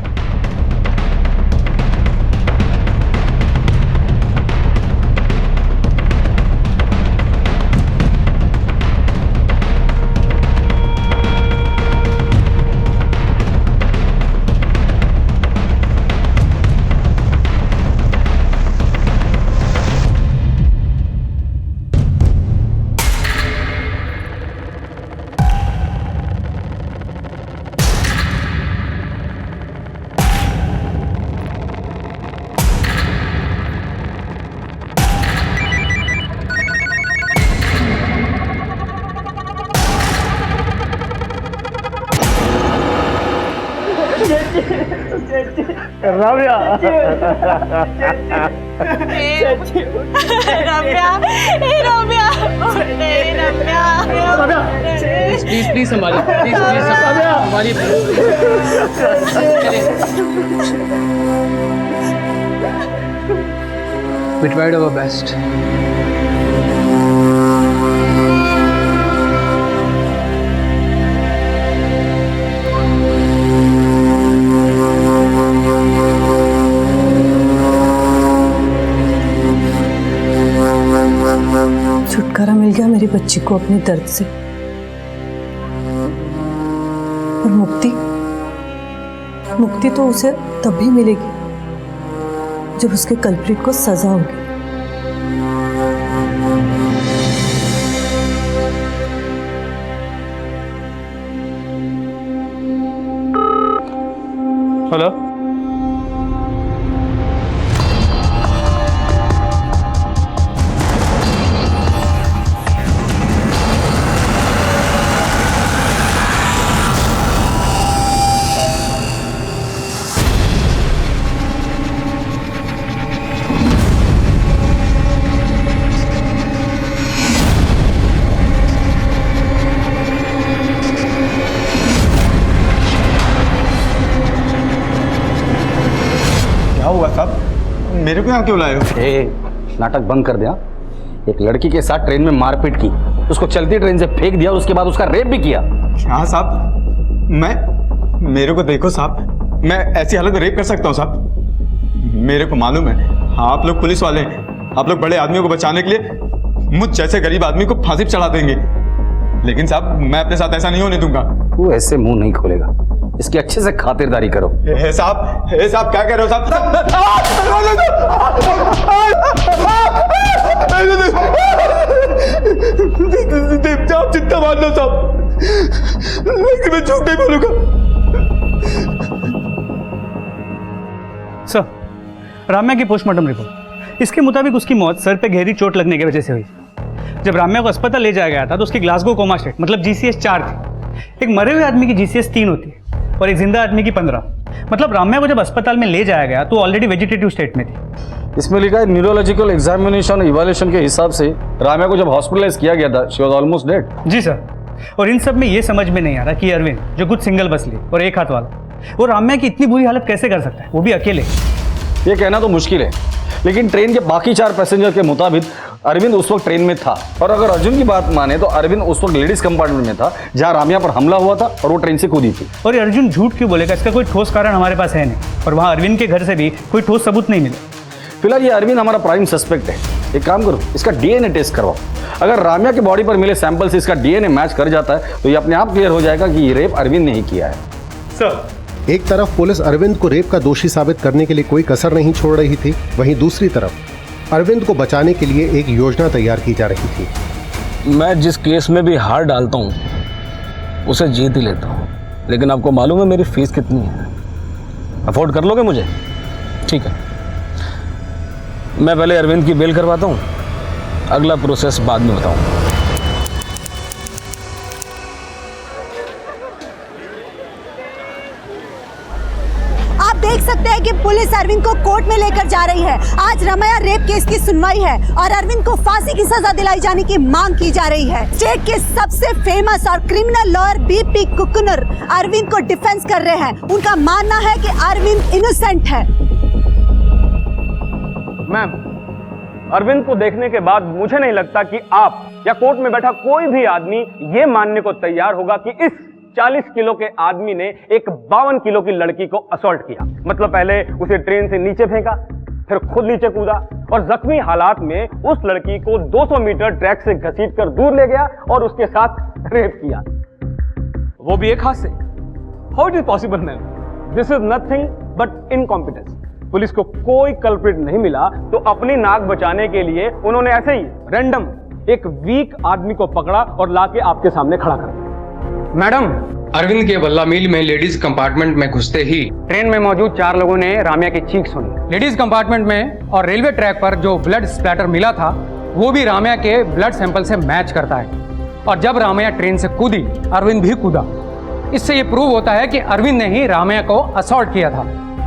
रम्या प्लीज संभालिए, प्लीज संभालिए। We tried our best. छुटकारा मिल गया मेरी बच्ची को अपने दर्द से, और मुक्ति तो उसे तब भी मिलेगी जब उसके कल्प्रिट को सजा होगी। हेलो, मेरे को यहाँ क्यों लाए हो? नाटक बंद कर दिया। एक लड़की के साथ ट्रेन में मारपीट की, उसको चलती ट्रेन से फेंक दिया और उसके बाद उसका रेप भी किया। हाँ साहब, मेरे को देखो साहब, मैं ऐसी हालत में रेप कर सकता हूँ साहब? मेरे को मालूम है आप लोग पुलिस वाले हैं, आप लोग बड़े आदमियों को बचाने के लिए मुझ जैसे गरीब आदमी को फांसी पे चढ़ा देंगे, लेकिन साहब मैं अपने साथ ऐसा नहीं होने दूंगा। तू ऐसे मुंह नहीं खोलेगा, इसकी अच्छे से खातिरदारी करो। साहब क्या कह रहे हो साहब? आप चिंता मान लो साहब, लेकिन मैं झूठ नहीं बोलूंगा। सर, राम्या की पोस्टमार्टम रिपोर्ट, इसके मुताबिक उसकी मौत सर पे गहरी चोट लगने की वजह से हुई। जब राम्या को अस्पताल ले जाया गया था तो उसकी ग्लासगो कोमा स्टेट मतलब GCS 4 थी। एक मरे हुए आदमी की GCS 3 होती है और एक जिंदा आदमी की 15। मतलब राम्या को जब अस्पताल में ले जाया गया तो ऑलरेडी वेजिटेटिव स्टेट में थी। इसमें लिखा है न्यूरोलॉजिकल एग्जामिनेशन इवैल्यूएशन के हिसाब से राम्या को जब हॉस्पिटलाइज किया गया था, शी वाज ऑलमोस्ट डेड। जी सर, और इन सब में ये समझ में नहीं आ रहा कि अरविंद जो कुछ सिंगल बस ली और एक हाथ वाला, वो राम्या की इतनी बुरी हालत कैसे कर सकता है, वो भी अकेले। ये कहना तो मुश्किल है, लेकिन ट्रेन के बाकी 4 पैसेंजर के मुताबिक अरविंद उस वक्त ट्रेन में था। और अगर अर्जुन की बात माने तो अरविंद उस वक्त लेडीज कंपार्टमेंट में था जहां राम्या पर हमला हुआ था और वो ट्रेन से कूदी थी। और ये अर्जुन झूठ क्यों बोलेगा? इसका कोई ठोस कारण हमारे पास है नहीं, और वहाँ अरविंद के घर से भी कोई ठोस सबूत नहीं मिले। फिलहाल ये अरविंद हमारा प्राइम सस्पेक्ट है। एक काम करो, इसका DNA टेस्ट करवाओ। अगर राम्या की बॉडी पर मिले सैंपल से इसका DNA मैच कर जाता है तो ये अपने आप क्लियर हो जाएगा कि ये रेप अरविंद ने ही किया है। सर, एक तरफ पुलिस अरविंद को रेप का दोषी साबित करने के लिए कोई कसर नहीं छोड़ रही थी, वहीं दूसरी तरफ अरविंद को बचाने के लिए एक योजना तैयार की जा रही थी। मैं जिस केस में भी हार डालता हूँ उसे जीत ही लेता हूँ, लेकिन आपको मालूम है मेरी फीस कितनी है? अफोर्ड कर लोगे मुझे? ठीक है, मैं पहले अरविंद की बेल करवाता हूँ, अगला प्रोसेस बाद में बताऊँ। देख सकते हैं कि पुलिस अरविंद को कोर्ट में लेकर जा रही है। आज राम्या रेप केस की सुनवाई है और अरविंद को फांसी की सजा दिलाई जाने की मांग की जा रही है। स्टेट के सबसे फेमस और क्रिमिनल लॉयर BP कुकुनर अरविंद को डिफेंस कर रहे हैं। उनका मानना है कि अरविंद इनोसेंट है। मैम, अरविंद को देखने के बाद मुझे नहीं लगता कि आप या कोर्ट में बैठा कोई भी आदमी ये मानने को तैयार होगा कि इस 40 किलो के आदमी ने एक 52 किलो की लड़की को असॉल्ट किया। मतलब पहले उसे ट्रेन से नीचे फेंका, फिर खुद नीचे कूदा और जख्मी हालात में उस लड़की को 200 मीटर ट्रैक से घसीटकर दूर ले गया और उसके साथ रेप किया, वो भी एक हाथ से। How it is possible ma'am? This is nothing but incompetence. Police को कोई कल्प्रिट नहीं मिला तो अपनी नाक बचाने के लिए उन्होंने ऐसे ही रैंडम एक वीक आदमी को पकड़ा और लाके आपके सामने खड़ा कर दिया। मैडम, अरविंद के बल्ला मिल में लेडीज कंपार्टमेंट में घुसते ही ट्रेन में मौजूद 4 लोगों ने राम्या की चीख सुनी। लेडीज कंपार्टमेंट में और रेलवे ट्रैक पर जो ब्लड स्प्लैटर मिला था वो भी राम्या के ब्लड सैंपल से मैच करता है। और जब राम्या ट्रेन से कूदी, अरविंद भी कूदा। इससे ये प्रूव होता है कि अरविंद ने ही राम्या को असॉल्ट किया था,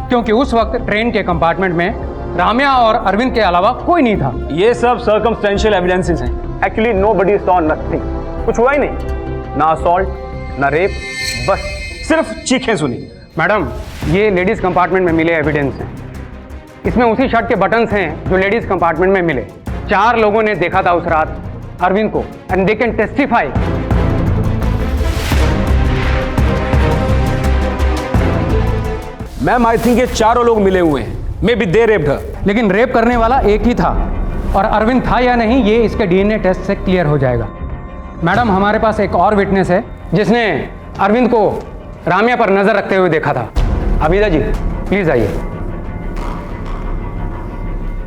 क्योंकि उस वक्त ट्रेन के कंपार्टमेंट में राम्या और अरविंद के अलावा कोई नहीं था। ये सब सर्कमस्टेंशियल एविडेंसेस हैं। Actually nobody saw nothing. कुछ हुआ ही नहीं, ना असॉल्ट ना रेप, बस सिर्फ चीखें सुनी। मैडम, ये लेडीज कंपार्टमेंट में मिले एविडेंस हैं। इसमें उसी शर्ट के बटन्स हैं जो लेडीज कंपार्टमेंट में मिले। 4 लोगों ने देखा था उस रात अरविंद को, and they can testify. Ma'am, I think ये 4 लोग मिले हुए हैं। मे बी दे रेप्ड हर। लेकिन रेप करने वाला एक ही था, और अरविंद था या नहीं ये इसके DNA टेस्ट से क्लियर हो जाएगा। मैडम, हमारे पास एक और विटनेस है जिसने अरविंद को राम्या पर नजर रखते हुए देखा था। अबीदा जी, प्लीज आइए।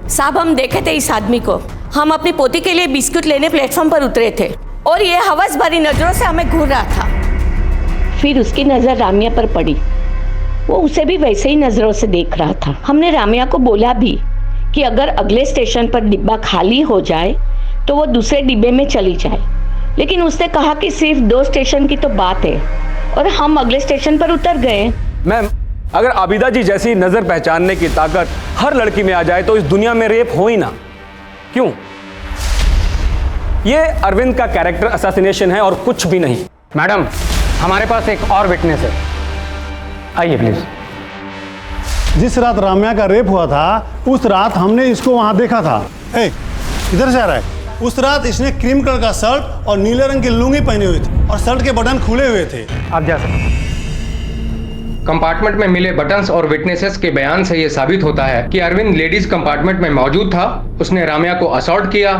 साहब, हम देखे थे इस आदमी को। हम अपनी पोती के लिए बिस्कुट लेने प्लेटफॉर्म पर उतरे थे और ये हवस भरी नजरों से हमें घूर रहा था। फिर उसकी नजर राम्या पर पड़ी। वो उसे भी वैसे ही नजरों से देख रहा था। हमने राम्या को बोला भी कि अगर अगले स्टेशन पर डिब्बा खाली हो जाए तो वो दूसरे डिब्बे में चली जाए, लेकिन उसने कहा कि सिर्फ 2 स्टेशन की तो बात है, और हम अगले स्टेशन पर उतर गए। मैम, अगर आबिदा जी जैसी नजर पहचानने की ताकत हर लड़की में आ जाए तो इस दुनिया में रेप हो ही ना। क्यों? ये अरविंद का कैरेक्टर असैसिनेशन है और कुछ भी नहीं। मैडम, हमारे पास एक और विटनेस है। आइए प्लीज। जिस रात राम्या का रेप हुआ था उस रात हमने इसको वहां देखा था। ए, किधर से आ रहा है? उस रात इसने क्रीम कलर का शर्ट और नीले रंग की लुंगी पहनी हुई थी और शर्ट के बटन खुले हुए थे। आप जा सकते। कंपार्टमेंट में मिले बटन्स और विटनेसेस के बयान से यह साबित होता है कि अरविंद लेडीज कंपार्टमेंट में मौजूद था। उसने राम्या को असॉल्ट किया,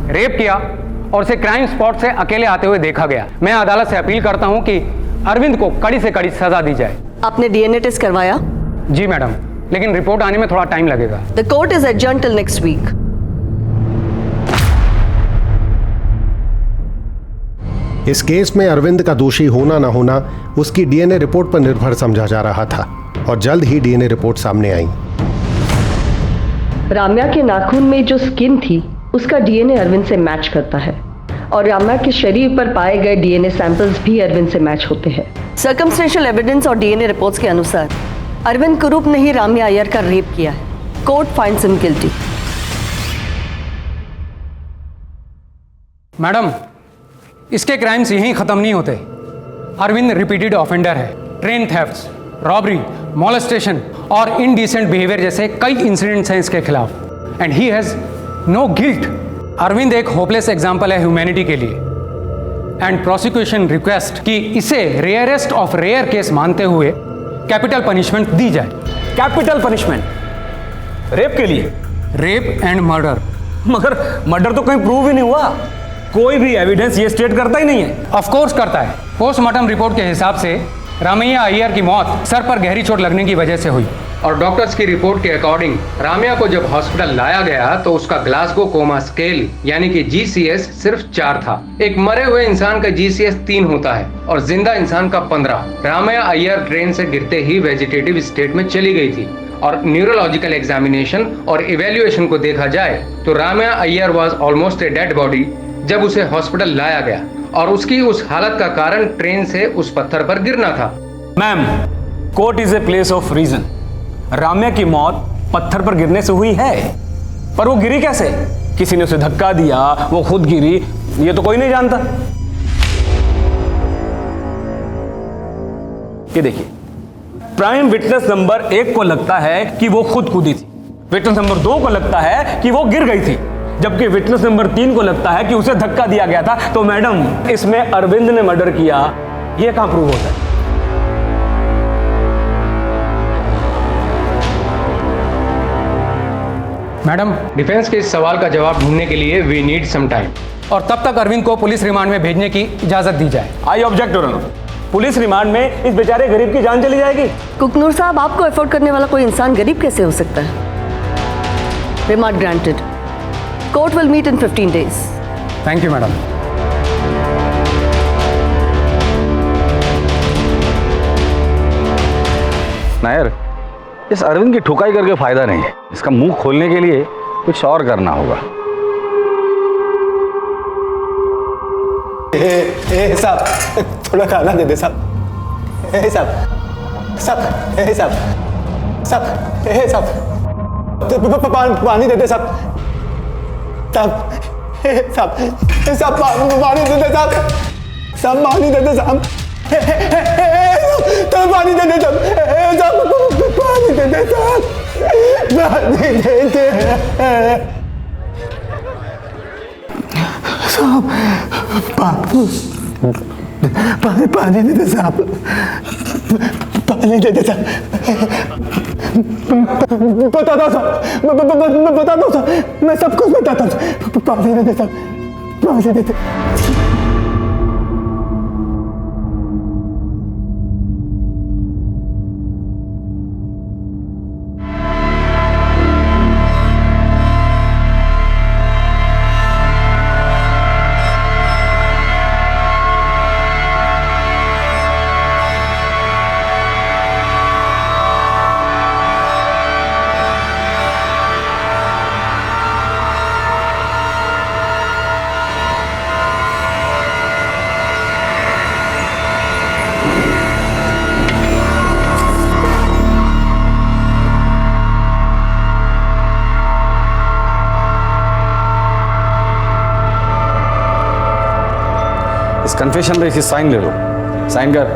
रेप किया और उसे क्राइम स्पॉट से अकेले आते हुए देखा गया। मैं अदालत से अपील करता हूं कि अरविंद को कड़ी से कड़ी सजा दी जाए। आपने डीएनए टेस्ट करवाया? जी मैडम, लेकिन रिपोर्ट आने में थोड़ा टाइम लगेगा। The court is adjourned till next week. इस केस में अरविंद का दोषी होना ना होना उसकी डीएनए रिपोर्ट पर निर्भर समझा जा रहा था और जल्द ही डीएनए रिपोर्ट सामने आई। राम्या के नाखून में जो स्किन थी उसका डीएनए अरविंद से मैच करता है और राम्या के शरीर पर पाए गए डीएनए सैंपल्स भी अरविंद से मैच होते हैं। सर्कमस्टेंशियल एविडेंस और डीएनए रिपोर्ट्स के अनुसार अरविंद कुरूप ने ही राम्या अय्यर का रेप किया है। Court finds him guilty. Madam, इसके क्राइम्स यहीं खत्म नहीं होते। अरविंद रिपीटेड ऑफेंडर है। ट्रेन थेफ्ट्स, रॉबरी, मॉलेस्टेशन और इनडिसेंट बिहेवियर जैसे कई इंसिडेंट्स हैं इसके खिलाफ and he has no guilt. Arvind एक होपलेस एग्जाम्पल है ह्यूमैनिटी के लिए एंड प्रोसिक्यूशन रिक्वेस्ट कि इसे रेयरेस्ट ऑफ रेयर केस मानते हुए कैपिटल पनिशमेंट दी जाए। कैपिटल पनिशमेंट रेप के लिए? Rape and murder. मगर मर्डर तो कहीं प्रूव ही नहीं हुआ। कोई भी एविडेंस ये स्टेट करता ही नहीं है। ऑफ कोर्स करता है। पोस्टमार्टम रिपोर्ट के हिसाब से रामैया अय्यर की मौत सर पर गहरी चोट लगने की वजह से हुई और डॉक्टर्स की रिपोर्ट के अकॉर्डिंग राम्या को जब हॉस्पिटल लाया गया तो उसका ग्लासगो कोमा स्केल यानी कि GCS सिर्फ 4 था। एक मरे हुए इंसान का GCS 3 होता है और जिंदा इंसान का 15। राम्या अय्यर ट्रेन से गिरते ही वेजिटेटिव स्टेट में चली गई थी और न्यूरोलॉजिकल एग्जामिनेशन और इवेल्युएशन को देखा जाए तो Ramya Iyer was almost a dead body जब उसे हॉस्पिटल लाया गया और उसकी उस हालत का कारण ट्रेन से उस पत्थर पर गिरना था। Ma'am, court is a place of reason. Ramya की मौत पत्थर पर गिरने से हुई है, पर वो गिरी कैसे? किसी ने उसे धक्का दिया, वो खुद गिरी, ये तो कोई नहीं जानता। ये देखिए, प्राइम विटनेस नंबर 1 को लगता है कि वो खुद कूदी थी, विटनेस नंबर 2 को लगता है कि वो गिर गई थी, जबकि विटनेस नंबर 3 को लगता है कि उसे धक्का दिया गया था। तो मैडम, इसमें अरविंद ने मर्डर किया, ये कहां प्रूव होता है? मैडम, डिफेंस के इस सवाल का जवाब ढूंढने के लिए वी नीड सम टाइम और तब तक अरविंद को पुलिस रिमांड में भेजने की इजाजत दी जाए। I object your honour. Police remand में इस बेचारे गरीब की जान चली जाएगी। कुकनूर साहब, आपको अफोर्ड करने वाला कोई इंसान गरीब कैसे हो सकता है? Remand granted. Court will meet in 15 days। Thank you madam. Nair, इस अरविंद की ठुकाई करके फायदा नहीं है। इसका मुंह खोलने के लिए कुछ और करना होगा। साहब, थोड़ा खाना दे दे साहब। साहब साहब साहब साहब साहब पानी दे दे साहब। साहब साहब पानी दे दे साहब। साहब पानी दे दे साहब। तो पानी दे दे साहब। पानी दे दे साहब। पानी दे दे साहब। पानी दे दे साहब। पानी दे दे साहब। बताता हूँ, बताता हूँ, मैं सब कुछ बताता हूँ। पानी दे दे साहब। पानी दे दे। इस कन्फेशन पे इसकी साइन ले लो। साइन कर।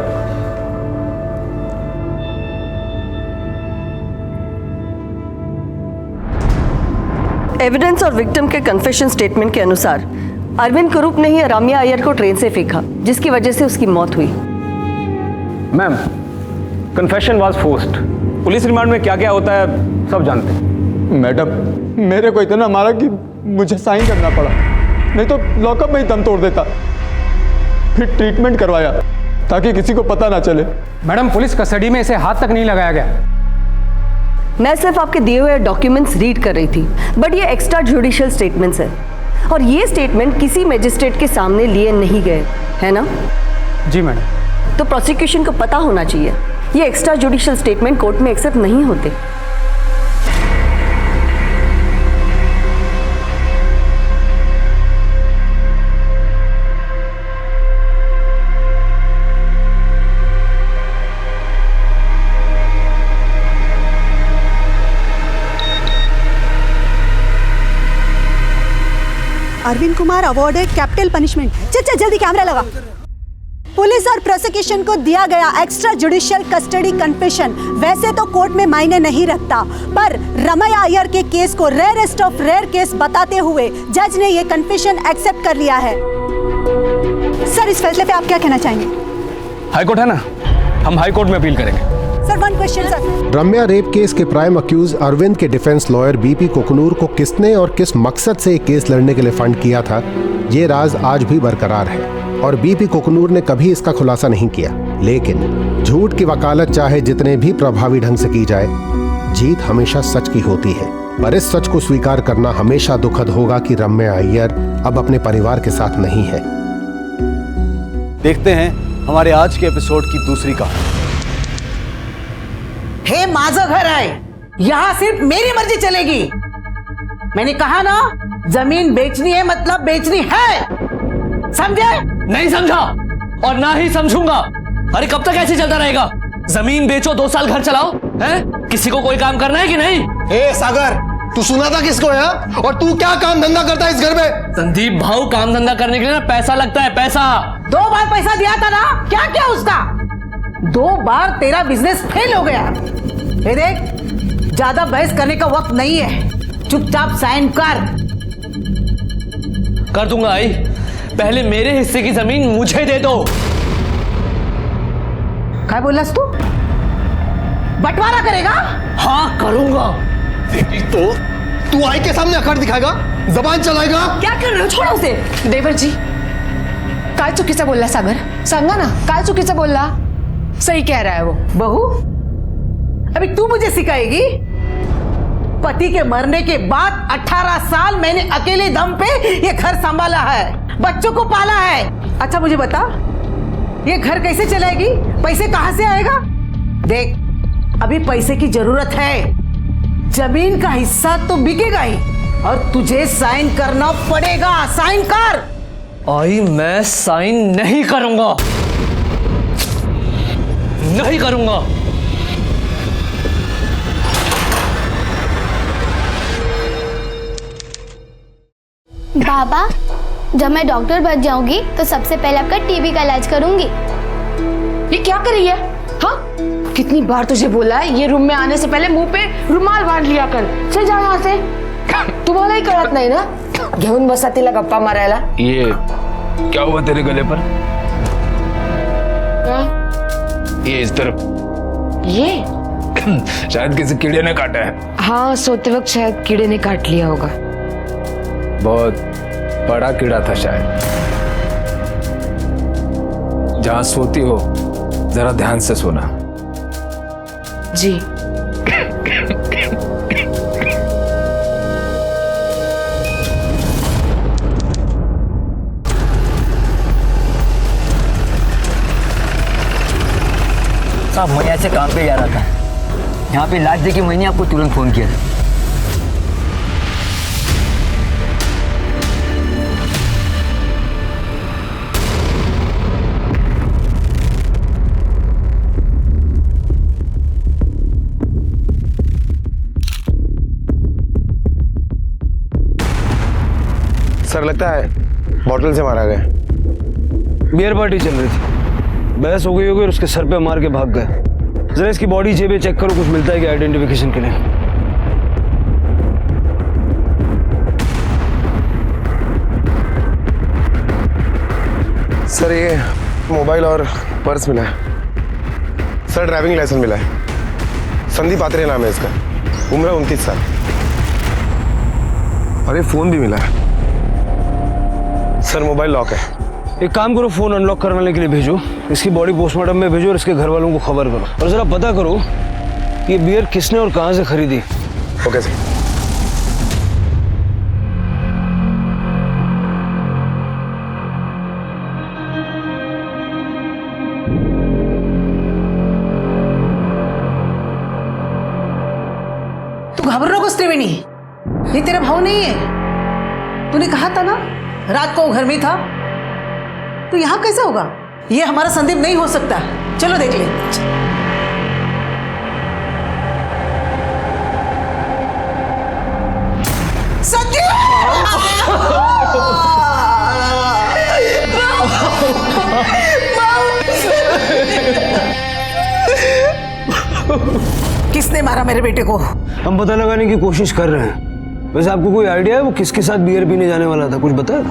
एविडेंस और विक्टिम के कन्फेशन स्टेटमेंट के अनुसार अरविंद कुरूप ने ही राम्या अय्यर को ट्रेन से फेंका, जिसकी वजह से उसकी मौत हुई। Ma'am, confession was forced. Police remand में क्या क्या होता है सब जानते हैं। मैडम, मेरे को इतना मारा कि मुझे साइन करना पड़ा, नहीं तो लॉकअप में ही दम तोड़ देता। फिर ट्रीटमेंट करवाया ताकि किसी को पता ना चले। मैडम, पुलिस कस्टडी में इसे हाथ तक नहीं लगाया गया। मैं सिर्फ आपके दिए हुए डॉक्यूमेंट्स रीड कर रही थी, बट ये एक्स्ट्रा जुडिशियल स्टेटमेंट्स है और ये स्टेटमेंट किसी मजिस्ट्रेट के सामने लिए नहीं गए, है ना? जी मैडम। तो प्रोसिक्यूशन को पता होना चाहिए ये एक्स्ट्रा जुडिशियल स्टेटमेंट कोर्ट में एक्सेप्ट नहीं होते। Arvind Kumar awarded capital punishment. चल जल्दी कैमरा लगा। पुलिस और प्रोसिक्यूशन को दिया गया एक्स्ट्रा जुडिशियल कस्टडी कन्फेशन वैसे तो कोर्ट में मायने नहीं रखता, पर रमैया अय्यर के केस को रेयरेस्ट ऑफ रेयर केस बताते हुए जज ने ये कन्फेशन एक्सेप्ट कर लिया है। सर, इस फैसले पे आप क्या कहना चाहेंगे? हाईकोर्ट है ना, हम हाईकोर्ट में अपील करेंगे। Sir, one question sir. Ramya rape case के प्राइम अक्यूज अरविंद के डिफेंस लॉयर बीपी कोकनूर को किसने और किस मकसद से एक केस लड़ने के लिए फंड किया था, ये राज आज भी बरकरार है और बीपी कोकनूर ने कभी इसका खुलासा नहीं किया। लेकिन झूठ की वकालत चाहे जितने भी प्रभावी ढंग से की जाए, जीत हमेशा सच की होती है। पर इस सच को स्वीकार करना हमेशा दुखद होगा कि रम्या अय्यर अब अपने परिवार के साथ नहीं है। देखते हैं हमारे आज के एपिसोड की दूसरी कहानी। हे, माझं घर है, यहाँ सिर्फ मेरी मर्जी चलेगी। मैंने कहा ना, जमीन बेचनी है मतलब बेचनी है, समझे? नहीं समझा और ना ही समझूंगा। अरे कब तक ऐसे चलता रहेगा? जमीन बेचो, 2 साल घर चलाओ, हैं? किसी को कोई काम करना है कि नहीं? ए सागर, तू सुना था किसको है? और तू क्या काम धंधा करता है इस घर में? संदीप भाऊ, काम धंधा करने के लिए ना पैसा लगता है, पैसा। 2 बार पैसा दिया था ना, क्या क्या उसका? 2 बार तेरा बिजनेस फेल हो गया। ये देख, ज्यादा बहस करने का वक्त नहीं है, चुपचाप साइन कर दूंगा आई, पहले मेरे हिस्से की जमीन मुझे दे दो। क्या बोलास तू? बंटवारा करेगा? हाँ करूंगा। तो तू आई के सामने अखड़ दिखाएगा, जबान चलाएगा? क्या कर रहे हो? छोड़ो उसे। देवर जी, काय चुकीचं बोलला सागर? सांगा ना, काय चुकीचं बोलला? सही कह रहा है वो। बहू, अभी तू मुझे सिखाएगी? पति के मरने के बाद 18 साल मैंने अकेले दम पे ये घर संभाला है, बच्चों को पाला है। अच्छा मुझे बता, ये घर कैसे चलाएगी? पैसे कहां से आएगा? देख, अभी पैसे की जरूरत है, जमीन का हिस्सा तो बिकेगा ही और तुझे साइन करना पड़ेगा। साइन कर। आई, मैं साइन नहीं करूंगा, नहीं करूंगा। बाबा, जब मैं डॉक्टर बन जाऊंगी तो सबसे पहले आपका टीबी का इलाज करूंगी। ये क्या कर रही है? हाँ, कितनी बार तुझे बोला है ये रूम में आने से पहले मुंह पे रुमाल बांध लिया कर। चल जा यहाँ से। तुम्हाला ही कळत नाही ना, घेऊन बसा तिला गप्पा मारायला। ये क्या हुआ तेरे गले पर? ये इस तरफ। ये शायद किसी कीड़े ने काटा है। हाँ, सोते वक्त शायद कीड़े ने काट लिया होगा। बहुत बड़ा कीड़ा था शायद। जहां सोती हो जरा ध्यान से सोना। जी। साहब, मैं यहाँ से काम पे जा रहा था, यहाँ पे लाश देखी, मैंने आपको तुरंत फोन किया। सर, लगता है बॉटल से मारा गया। बियर पार्टी चल रही थी, बहस हो गई होगी और उसके सर पे मार के भाग गए। जरा इसकी बॉडी जेबें चेक करो, कुछ मिलता है क्या आइडेंटिफिकेशन के लिए? सर ये मोबाइल और पर्स मिला है। सर ड्राइविंग लाइसेंस मिला है। संदीप आत्रेय नाम है इसका, उम्र 29 साल। और ये फोन भी मिला है। सर मोबाइल लॉक है। एक काम करो, फोन अनलॉक करवाने के लिए भेजो, इसकी बॉडी पोस्टमार्टम में भेजो और इसके घर वालों को खबर करो और जरा पता करो कि ये बियर किसने और कहां से खरीदी। Okay sir. तू घबरा कुछ त्रिवेणी, ये तेरा भाव नहीं है। तूने कहा था ना रात को वो घर में था, तो यहाँ कैसे होगा? ये हमारा संदीप नहीं हो सकता। चलो देख ले। किसने मारा मेरे बेटे को? हम पता लगाने की कोशिश कर रहे हैं। वैसे आपको कोई आइडिया है वो किसके साथ बियर पीने जाने वाला था? कुछ बताया?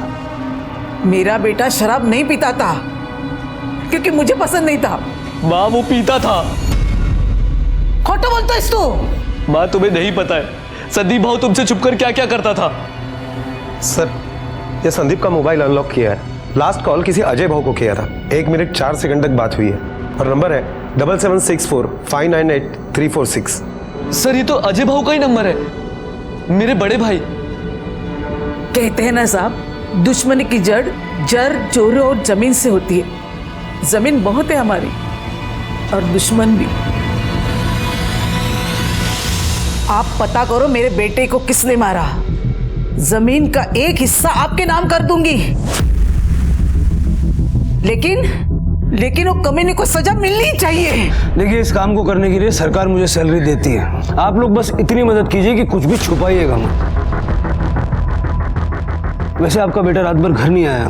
मेरा बेटा शराब नहीं पीता था क्योंकि मुझे पसंद नहीं था। माँ वो पीता था। खोटो बोलता है तू। माँ तुम्हें नहीं पता है संदीप भाऊ तुमसे छुपकर क्या क्या करता था। सर ये संदीप का मोबाइल अनलॉक किया है। लास्ट कॉल किसी अजय भाऊ को किया था। 1 मिनट 4 सेकंड तक बात हुई है और नंबर है 7764598346। सर ये तो अजय भाऊ का ही नंबर है, मेरे बड़े भाई। कहते हैं ना साहब, दुश्मनी की जड़ चोरी और जमीन से होती है। जमीन बहुत है हमारी और दुश्मन भी। आप पता करो मेरे बेटे को किसने मारा। जमीन का एक हिस्सा आपके नाम कर दूंगी, लेकिन वो कमीने को सजा मिलनी चाहिए। देखिए इस काम को करने के लिए सरकार मुझे सैलरी देती है। आप लोग बस इतनी मदद कीजिए कि कुछ भी छुपाइएगा मत। वैसे आपका बेटा रात भर घर नहीं आया,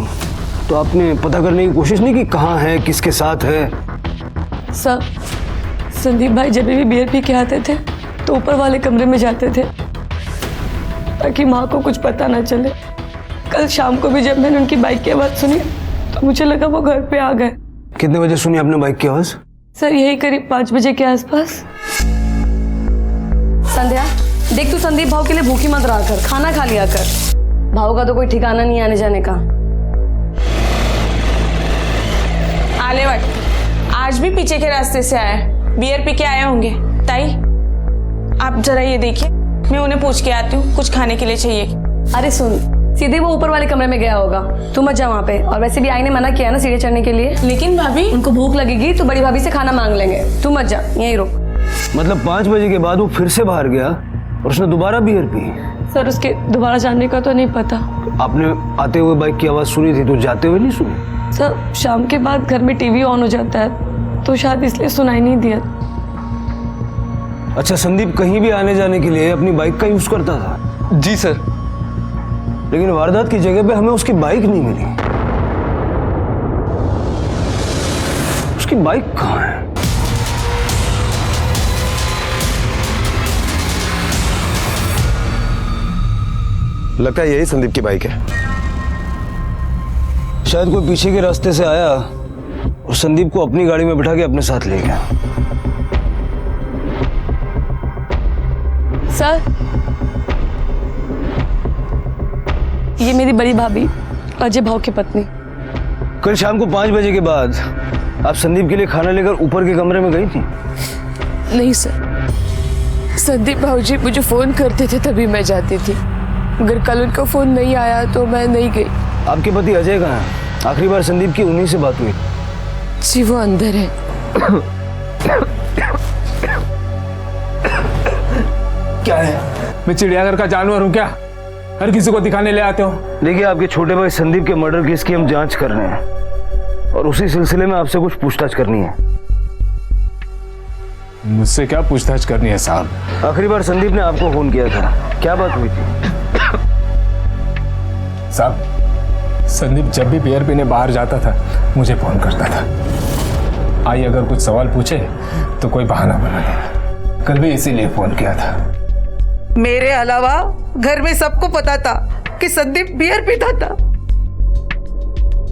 तो आपने पता करने की कोशिश नहीं की कहाँ है, किसके साथ है? सर संदीप भाई जब भी बियर पी के आते थे तो ऊपर वाले कमरे में जाते थे ताकि माँ को कुछ पता ना चले। कल शाम को भी जब मैंने उनकी बाइक की आवाज़ सुनी तो मुझे लगा वो घर पे आ गए। कितने बजे सुनी आपने बाइक की आवाज़? सर यही करीब 5 बजे के आसपास। संध्या देख, तू संदीप भाव के लिए भूखी मत रहा कर, खाना खा लिया कर। भाव का तो कोई ठिकाना नहीं आने जाने का। आलेवट आज भी पीछे के रास्ते से आए, बियर पी के आए होंगे। ताई आप जरा ये देखिए, मैं उन्हें पूछ के आती हूँ कुछ खाने के लिए चाहिए। अरे सुन, सीधे वो ऊपर वाले कमरे में गया होगा, तू मत जा वहाँ पे। और वैसे भी आई ने मना किया ना सीढ़ी चढ़ने के लिए। लेकिन भाभी उनको भूख लगेगी तो बड़ी भाभी से खाना मांग लेंगे, तू मत जा, यहीं रुक। मतलब 5 बजे के बाद वो फिर से बाहर गया और उसने दोबारा बियर पी? सर उसके दोबारा जाने का तो नहीं पता। आपने आते हुए बाइक की आवाज़ सुनी थी तो जाते हुए नहीं सुनी? सर शाम के बाद घर में टीवी ऑन हो जाता है तो शायद इसलिए सुनाई नहीं दिया। अच्छा, संदीप कहीं भी आने जाने के लिए अपनी बाइक का यूज करता था? जी सर। लेकिन वारदात की जगह पे हमें उसकी बाइक नहीं मिली। उसकी बाइक कहाँ है? लगता है यही संदीप की बाइक है। शायद कोई पीछे के रास्ते से आया और संदीप को अपनी गाड़ी में बिठा के अपने साथ ले गया। सर ये मेरी बड़ी भाभी अजय भाव की पत्नी। कल शाम को 5 बजे के बाद आप संदीप के लिए खाना लेकर ऊपर के कमरे में गई थी? नहीं सर, संदीप भाव जी मुझे फोन करते थे तभी मैं जाती थी, अगर कल उनका फोन नहीं आया तो मैं नहीं गई। आपके पति अजय कहाँ है? आखिरी बार संदीप की उन्हीं से बात हुई। जी वो अंदर है। क्या है? मैं चिड़ियाघर का जानवर हूँ क्या? हर किसी को दिखाने ले आते हो? देखिए आपके छोटे भाई संदीप के मर्डर केस की हम जांच कर रहे हैं और उसी सिलसिले में आपसे कुछ पूछताछ करनी है। मुझसे क्या पूछताछ करनी है साहब? आखिरी बार संदीप ने आपको फोन किया था, क्या बात हुई थी? साहब संदीप जब भी बियर पीने बाहर जाता था मुझे फोन करता था। आई अगर कुछ सवाल पूछे तो कोई बहाना बना देना। कल भी इसीलिए फोन किया था। मेरे अलावा घर में सबको पता था कि संदीप बियर पीता था।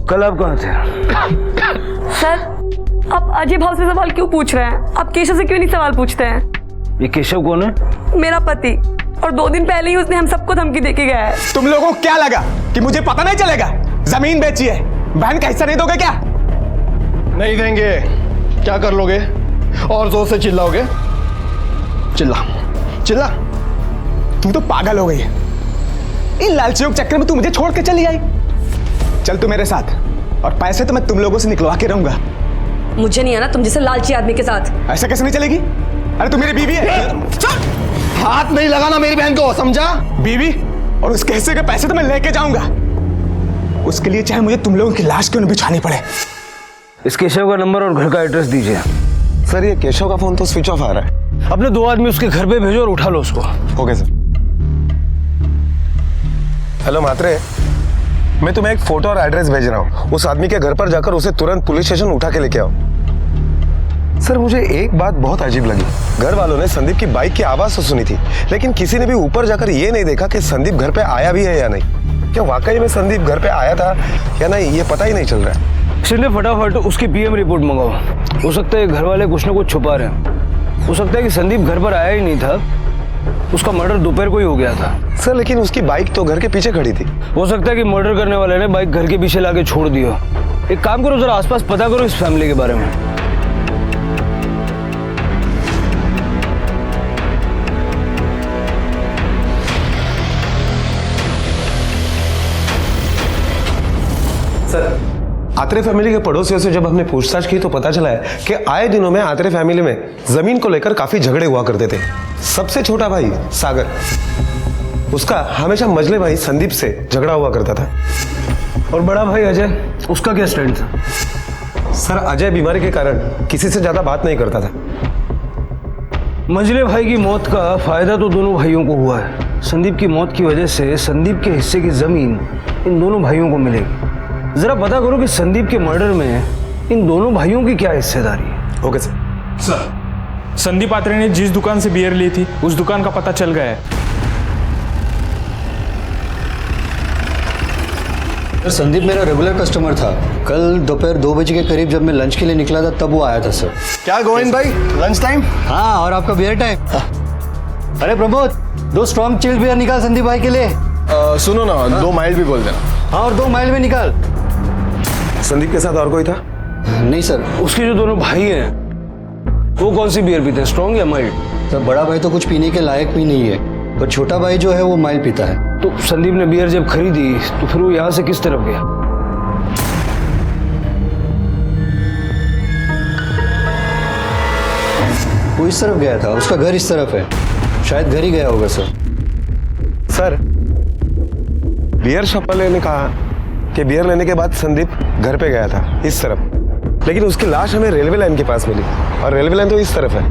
कल आप कहाँ थे? सर आप अजय भाव से सवाल क्यों पूछ रहे हैं? आप केशव से क्यों नहीं सवाल पूछते हैं? ये केशव कौन है? मेरा पति, और 2 दिन पहले ही उसने हम सबको धमकी देके गया है। तुम लोगों को क्या लगा कि मुझे पता नहीं चलेगा? जमीन बेची है, बहन का हिस्सा नहीं दोगे क्या? नहीं देंगे। क्या कर लोगे? और जोर से चिल्लाओगे? चिल्ला चिल्ला। तुम तो पागल हो गई है। इन लालचियों के चक्कर में तू मुझे छोड़ के चली आई। चल तू मेरे साथ, और पैसे तो मैं तुम लोगों से निकलवा के रहूंगा। मुझे नहीं आना तुम जैसे लालची आदमी के साथ। ऐसा कैसे नहीं चलेगी? अरे तू मेरी बीवी है। हाथ नहीं लगाना मेरी बहन को, समझा? बीवी और उसके हिस्से के पैसे तो मैं लेके जाऊंगा। उसके लिए चाहे मुझे तुम लोगों की लाश क्यों न बिछानी पड़े। इस केशव का नंबर और घर का एड्रेस दीजिए। सर ये केशव का फोन तो स्विच ऑफ आ रहा है। अपने 2 आदमी उसके घर पे भेजो और उठा लो उसको। Okay sir. हेलो मात्रे, मैं तुम्हें एक फोटो और एड्रेस भेज रहा हूँ। उस आदमी के घर पर जाकर उसे तुरंत पुलिस स्टेशन उठा के लेके आओ। सर मुझे एक बात बहुत अजीब लगी। घर वालों ने संदीप की बाइक की आवाज तो सुनी थी, लेकिन किसी ने भी ऊपर जाकर ये नहीं देखा कि संदीप घर पे आया भी है या नहीं। क्या वाकई में संदीप घर पे आया था या नहीं, ये पता ही नहीं चल रहा है। शिंदे फटाफट उसकी पीएम रिपोर्ट मंगाओ। हो सकता है घर वाले कुछ ना कुछ छुपा रहे हैं। हो सकता है कि संदीप घर पर आया ही नहीं था, उसका मर्डर दोपहर को ही हो गया था। सर लेकिन उसकी बाइक तो घर के पीछे खड़ी थी। हो सकता है कि मर्डर करने वाले ने बाइक घर के पीछे लाके छोड़ दी हो। एक काम करो, जरा आसपास पता करो इस फैमिली के बारे में। सर आत्रे फैमिली के पड़ोसियों से जब हमने पूछताछ की तो पता चला है कि आए दिनों में आत्रे फैमिली में जमीन को लेकर काफी झगड़े हुआ करते थे। सबसे छोटा भाई सागर, उसका हमेशा मजले भाई संदीप से झगड़ा हुआ करता था। और बड़ा भाई अजय, उसका क्या स्टैंड था? सर अजय बीमारी के कारण किसी से ज्यादा बात नहीं करता था। मंझले भाई की मौत का फायदा तो दोनों भाइयों को हुआ है। संदीप की मौत की वजह से संदीप के हिस्से की जमीन इन दोनों भाइयों को मिलेगी। जरा पता करो कि संदीप के मर्डर में इन दोनों भाइयों की क्या हिस्सेदारी है। Okay sir. Sir Sandeep Atre ने जिस दुकान से बियर ली थी उस दुकान का पता चल गया है। सर संदीप मेरा रेगुलर कस्टमर था। कल दोपहर 2 बजे के करीब जब मैं लंच के लिए निकला था तब वो आया था सर। क्या गोविंद भाई, लंच टाइम? हाँ, और आपका बियर टाइम। अरे प्रमोद, 2 स्ट्रॉन्ग चिल्ड बियर निकाल संदीप भाई के लिए। सुनो ना, 2 माइल भी बोल देना। हाँ, और 2 माइल में निकाल। संदीप के साथ और कोई था? नहीं सर। उसके जो दोनों भाई हैं वो कौन सी बियर पीते हैं, स्ट्रॉन्ग या माइल्ड? सर बड़ा भाई तो कुछ पीने के लायक भी नहीं है, पर छोटा भाई जो है वो माइल्ड पीता है। तो संदीप ने बियर जब खरीदी तो फिर वो यहाँ से किस तरफ गया? वो इस तरफ गया था, उसका घर इस तरफ है, शायद घर ही गया होगा सर। सर बियर शॉप वाले ने कहा कि बियर लेने के बाद संदीप घर पे गया था इस तरफ, लेकिन उसकी लाश हमें रेलवे लाइन के पास मिली और रेलवे लाइन तो इस तरफ है।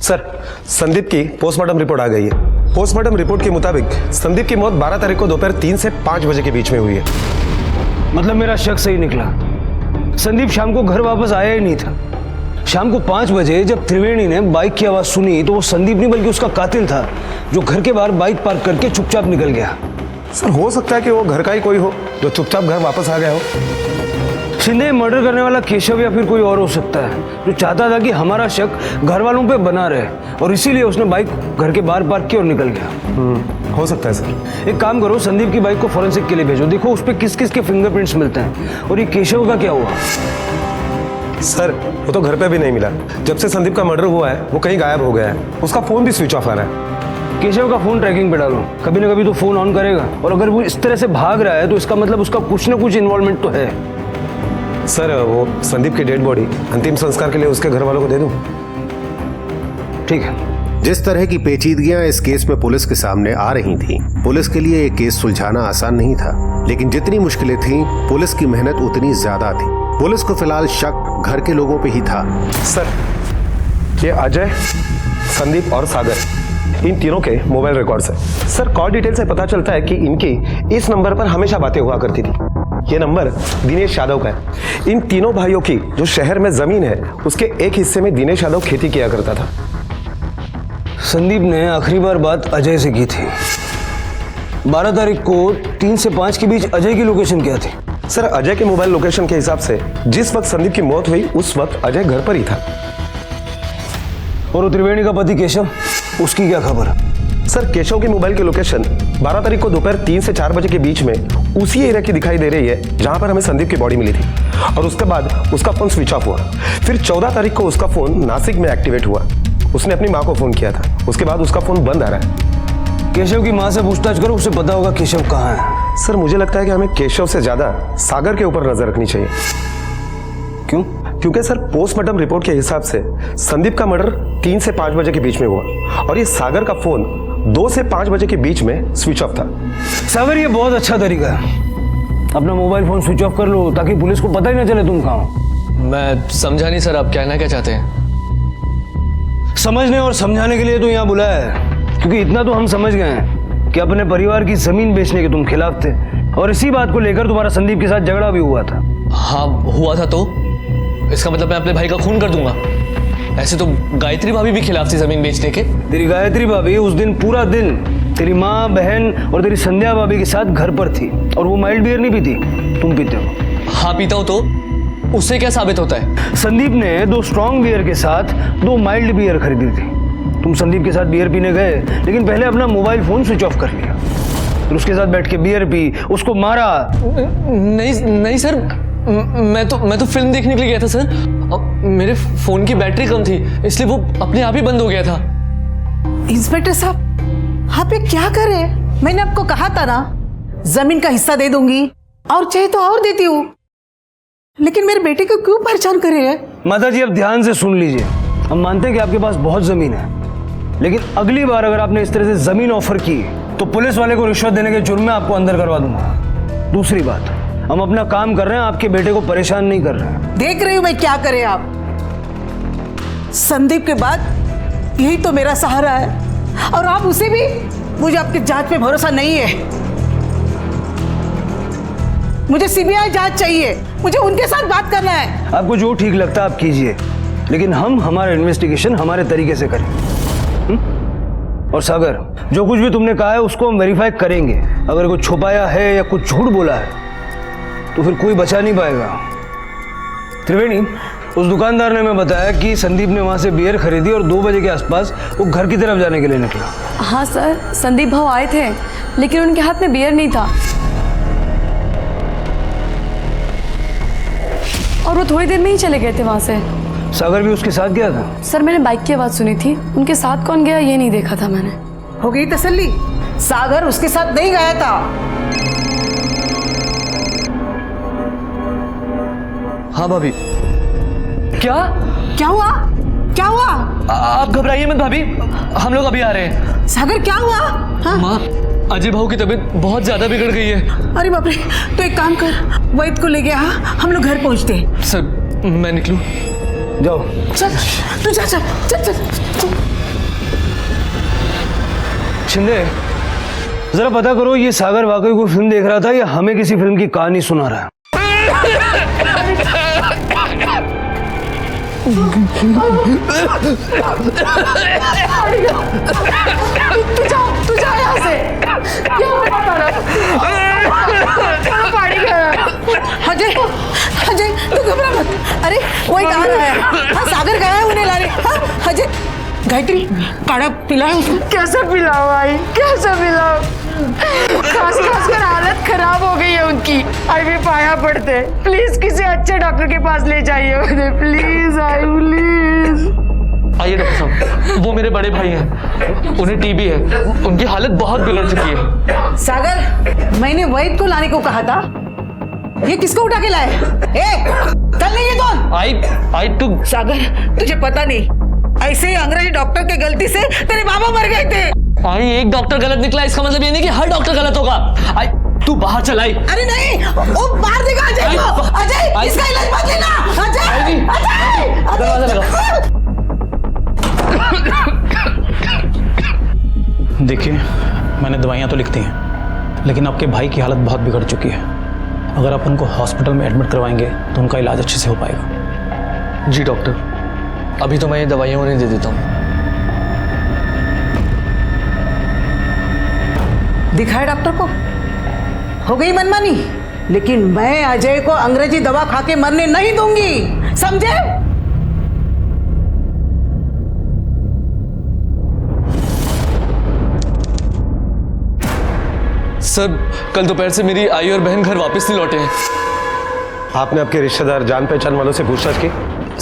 सर संदीप की पोस्टमार्टम रिपोर्ट आ गई है। पोस्टमार्टम रिपोर्ट के मुताबिक संदीप की मौत 12 तारीख को दोपहर 3 से 5 बजे के बीच में हुई है। मतलब मेरा शक सही निकला, संदीप शाम को घर वापस आया ही नहीं था। शाम को 5 बजे जब त्रिवेणी ने बाइक की आवाज सुनी तो वो संदीप नहीं बल्कि उसका कातिल था जो घर के बाहर बाइक पार्क करके चुपचाप निकल गया। सर हो सकता है कि वो घर का ही कोई हो जो चुपचाप घर वापस आ गया हो। शिंदे मर्डर करने वाला केशव या फिर कोई और हो सकता है जो चाहता था कि हमारा शक घर वालों पे बना रहे और इसीलिए उसने बाइक घर के बाहर पार्क की और निकल गया। हो सकता है सर। एक काम करो, संदीप की बाइक को फॉरेंसिक के लिए भेजो, देखो उस पर किस किस के फिंगरप्रिंट्स मिलते हैं। और ये केशव का क्या हुआ? सर वो तो घर पे भी नहीं मिला। जब से संदीप का मर्डर हुआ है वो कहीं गायब हो गया है, उसका फोन भी स्विच ऑफ आ रहा है। केशव का फोन ट्रैकिंग पे डालो, कभी ना कभी तो फोन ऑन करेगा। और अगर वो इस तरह से भाग रहा है तो इसका मतलब उसका कुछ ना कुछ इन्वॉल्वमेंट तो है। सर वो संदीप की डेड बॉडी अंतिम संस्कार के लिए उसके घर वालों को दे दूं? ठीक है। जिस तरह की पेचीदगियां इस केस में पुलिस के सामने आ रही थीं, पुलिस के लिए ये केस सुलझाना आसान नहीं था, लेकिन जितनी मुश्किलें थीं, पुलिस की मेहनत उतनी ज्यादा थी। पुलिस को फिलहाल शक घर के लोगों पे ही था। सर ये अजय, संदीप और सागर, इन तीनों के मोबाइल रिकॉर्ड्स हैं। सर कॉल डिटेल से पता चलता है कि इनकी इस नंबर पर हमेशा बातें हुआ करती थी। ये नंबर दिनेश यादव का है। इन तीनों भाइयों की जो शहर में जमीन है उसके एक हिस्से में दिनेश यादव खेती किया करता था। संदीप ने आखिरी बार बात अजय से की थी। 12 तारीख को 3 से 5 के बीच अजय की लोकेशन क्या थी? सर अजय के मोबाइल लोकेशन के हिसाब से जिस वक्त संदीप की मौत हुई उस वक्त अजय घर पर ही था। और वो त्रिवेणी का पति केशव, उसकी क्या खबर? सर केशव की मोबाइल की लोकेशन 12 तारीख को दोपहर 3 से 4 बजे के बीच में उसी एरिया की दिखाई दे रही है जहां पर हमें संदीप की बॉडी मिली थी, और उसके बाद उसका फोन स्विच ऑफ हुआ। फिर 14 तारीख को उसका फोन नासिक में एक्टिवेट हुआ। उसने अपनी माँ को फोन किया था, उसके बाद उसका फोन बंद आ रहा है। केशव की माँ से पूछताछ करो, उसे पता होगा केशव कहाँ है। सर मुझे लगता है कि हमें केशव से ज्यादा सागर के ऊपर नजर रखनी चाहिए। क्यों? क्योंकि सर पोस्टमार्टम रिपोर्ट के हिसाब से संदीप का मर्डर 3 से 5 बजे के बीच में हुआ, और ये सागर का फोन 2 से 5 बजे के बीच में स्विच ऑफ था। सागर ये बहुत अच्छा तरीका है, अपना मोबाइल फोन स्विच ऑफ कर लो ताकि पुलिस को पता ही ना चले तुम कहाँ हो। मैं समझा नहीं सर, आप कहना क्या चाहते हैं? समझने और समझाने के लिए तो यहाँ बुलाया है, क्योंकि इतना तो हम समझ गए हैं कि अपने परिवार की जमीन बेचने के तुम खिलाफ थे, और इसी बात को लेकर तुम्हारा संदीप के साथ झगड़ा भी हुआ था। हाँ हुआ था, तो इसका मतलब मैं अपने भाई का खून कर दूंगा? ऐसे तो गायत्री भाभी भी खिलाफ थी जमीन बेचने के। तेरी गायत्री भाभी उस दिन पूरा दिन तेरी माँ, बहन और तेरी संध्या भाभी के साथ घर पर थी, और वो माइल्ड बियर नहीं पीती, तुम पीते हो। हाँ पीता हूँ, तो उससे क्या साबित होता है? संदीप ने 2 स्ट्रॉन्ग बियर के साथ 2 माइल्ड बियर खरीदी थी। तुम संदीप के साथ बियर पीने गए, लेकिन पहले अपना मोबाइल फोन स्विच ऑफ कर लिया, फिर उसके साथ बैठ के बियर पी, उसको मारा। नहीं सर, मैं तो फिल्म देखने के लिए गया था सर। मेरे फोन की बैटरी कम थी, इसलिए वो अपने आप ही बंद हो गया था। इंस्पेक्टर साहब, आप ये क्या कर रहे हैं? मैंने आपको कहा था ना, जमीन का हिस्सा दे दूंगी, और चाहे तो और देती हूँ, लेकिन मेरे बेटे को क्यों परेशान कर रहे हैं? माता जी अब ध्यान से सुन लीजिए, हम मानते हैं कि आपके पास बहुत जमीन है, लेकिन अगली बार अगर आपने इस तरह से जमीन ऑफर की तो पुलिस वाले को रिश्वत देने के जुर्म में आपको अंदर करवा दूंगा। दूसरी बात, हम अपना काम कर रहे हैं, आपके बेटे को परेशान नहीं कर रहे हैं। देख रही हूं मैं क्या करे आप। संदीप के बाद यही तो मेरा सहारा है, और आप उसे भी। मुझे आपकी जांच पे भरोसा नहीं है, मुझे सीबीआई जांच चाहिए, मुझे उनके साथ बात करना है। आपको जो ठीक लगता है आप कीजिए, लेकिन हम हमारा इन्वेस्टिगेशन हमारे तरीके से करें। और सागर, जो कुछ भी तुमने कहा है उसको हम वेरीफाई करेंगे। अगर कुछ छुपाया है या कुछ झूठ बोला है तो फिर कोई बचा नहीं पाएगा। त्रिवेणी, उस दुकानदार ने हमें बताया कि संदीप ने वहां से बियर खरीदी और 2 बजे के आसपास वो घर की तरफ जाने के लिए निकला। हाँ सर, संदीप भाव आए थे, लेकिन उनके हाथ में बियर नहीं था, और वो थोड़ी देर में ही चले गए थे वहां से। सागर भी उसके साथ गया था? सर मैंने बाइक की आवाज सुनी थी, उनके साथ कौन गया ये नहीं देखा था मैंने। हो गई तसल्ली? सागर उसके साथ नहीं गया था। हाँ भाभी। क्या क्या हुआ? क्या हुआ? आप घबराइए मत भाभी, हम लोग अभी आ रहे हैं। सागर क्या हुआ? हाँ? माँ, अजय भाऊ की तबीयत बहुत ज्यादा बिगड़ गई है। अरे बाप रे, तो एक काम कर, वैद्य को ले गया, हम लोग घर पहुंचते हैं। सर मैं निकलूं? जाओ। चल तू जा, चल चल चल। शिंदे, जरा पता करो ये सागर वाकई कोई फिल्म देख रहा था या हमें किसी फिल्म की कहानी सुना रहा है। तू जा यहाँ से। अजय, अजय तू घबरा मत। अरे वही कहाँ रहा है? हाँ सागर गया है उन्हें लाने। हाँ अजय, गायत्री काढ़ा पिलाओ उसको। कैसे पिलाओ भाई, कैसे पिलाओ? खास कर हालत खराब हो गई है उनकी। आई भी पाया पड़ते, प्लीज किसी अच्छे डॉक्टर के पास ले जाइए उन्हें, प्लीज आई प्लीज। आइए डॉक्टर साहब, वो मेरे बड़े भाई हैं, उन्हें टीबी है, उनकी हालत बहुत बिगड़ चुकी है। सागर, मैंने वैद्य को लाने को कहा था, ये किसको उठा के लाए? चल नहीं ये कौन? आई टू। सागर, तुझे पता नहीं, ऐसे ही अंग्रेजी डॉक्टर के गलती से तेरे बाबा मर गए थे। आई एक डॉक्टर गलत निकला, इसका मतलब ये नहीं कि हर डॉक्टर गलत होगा। आई तू बाहर चल। आई। अरे नहीं, वो मार देगा अजय को। अजय, इसका इलाज मत लेना। अजय, अजय, दरवाजा लगा। देखिए, मैंने दवाइयाँ तो लिख दी हैं, लेकिन आपके भाई की हालत बहुत बिगड़ चुकी है। अगर आप उनको हॉस्पिटल में एडमिट करवाएंगे तो उनका इलाज अच्छे से हो पाएगा। जी डॉक्टर, अभी तो मैं ये दवाइयाँ उन्हें दे देता हूँ। दिखाए डॉक्टर को, हो गई मनमानी। लेकिन मैं अजय को अंग्रेजी दवा खा के मरने नहीं दूंगी, समझे? सर कल दोपहर से मेरी आई और बहन घर वापस नहीं लौटे हैं। आपने आपके रिश्तेदार जान पहचान वालों से पूछताछ की?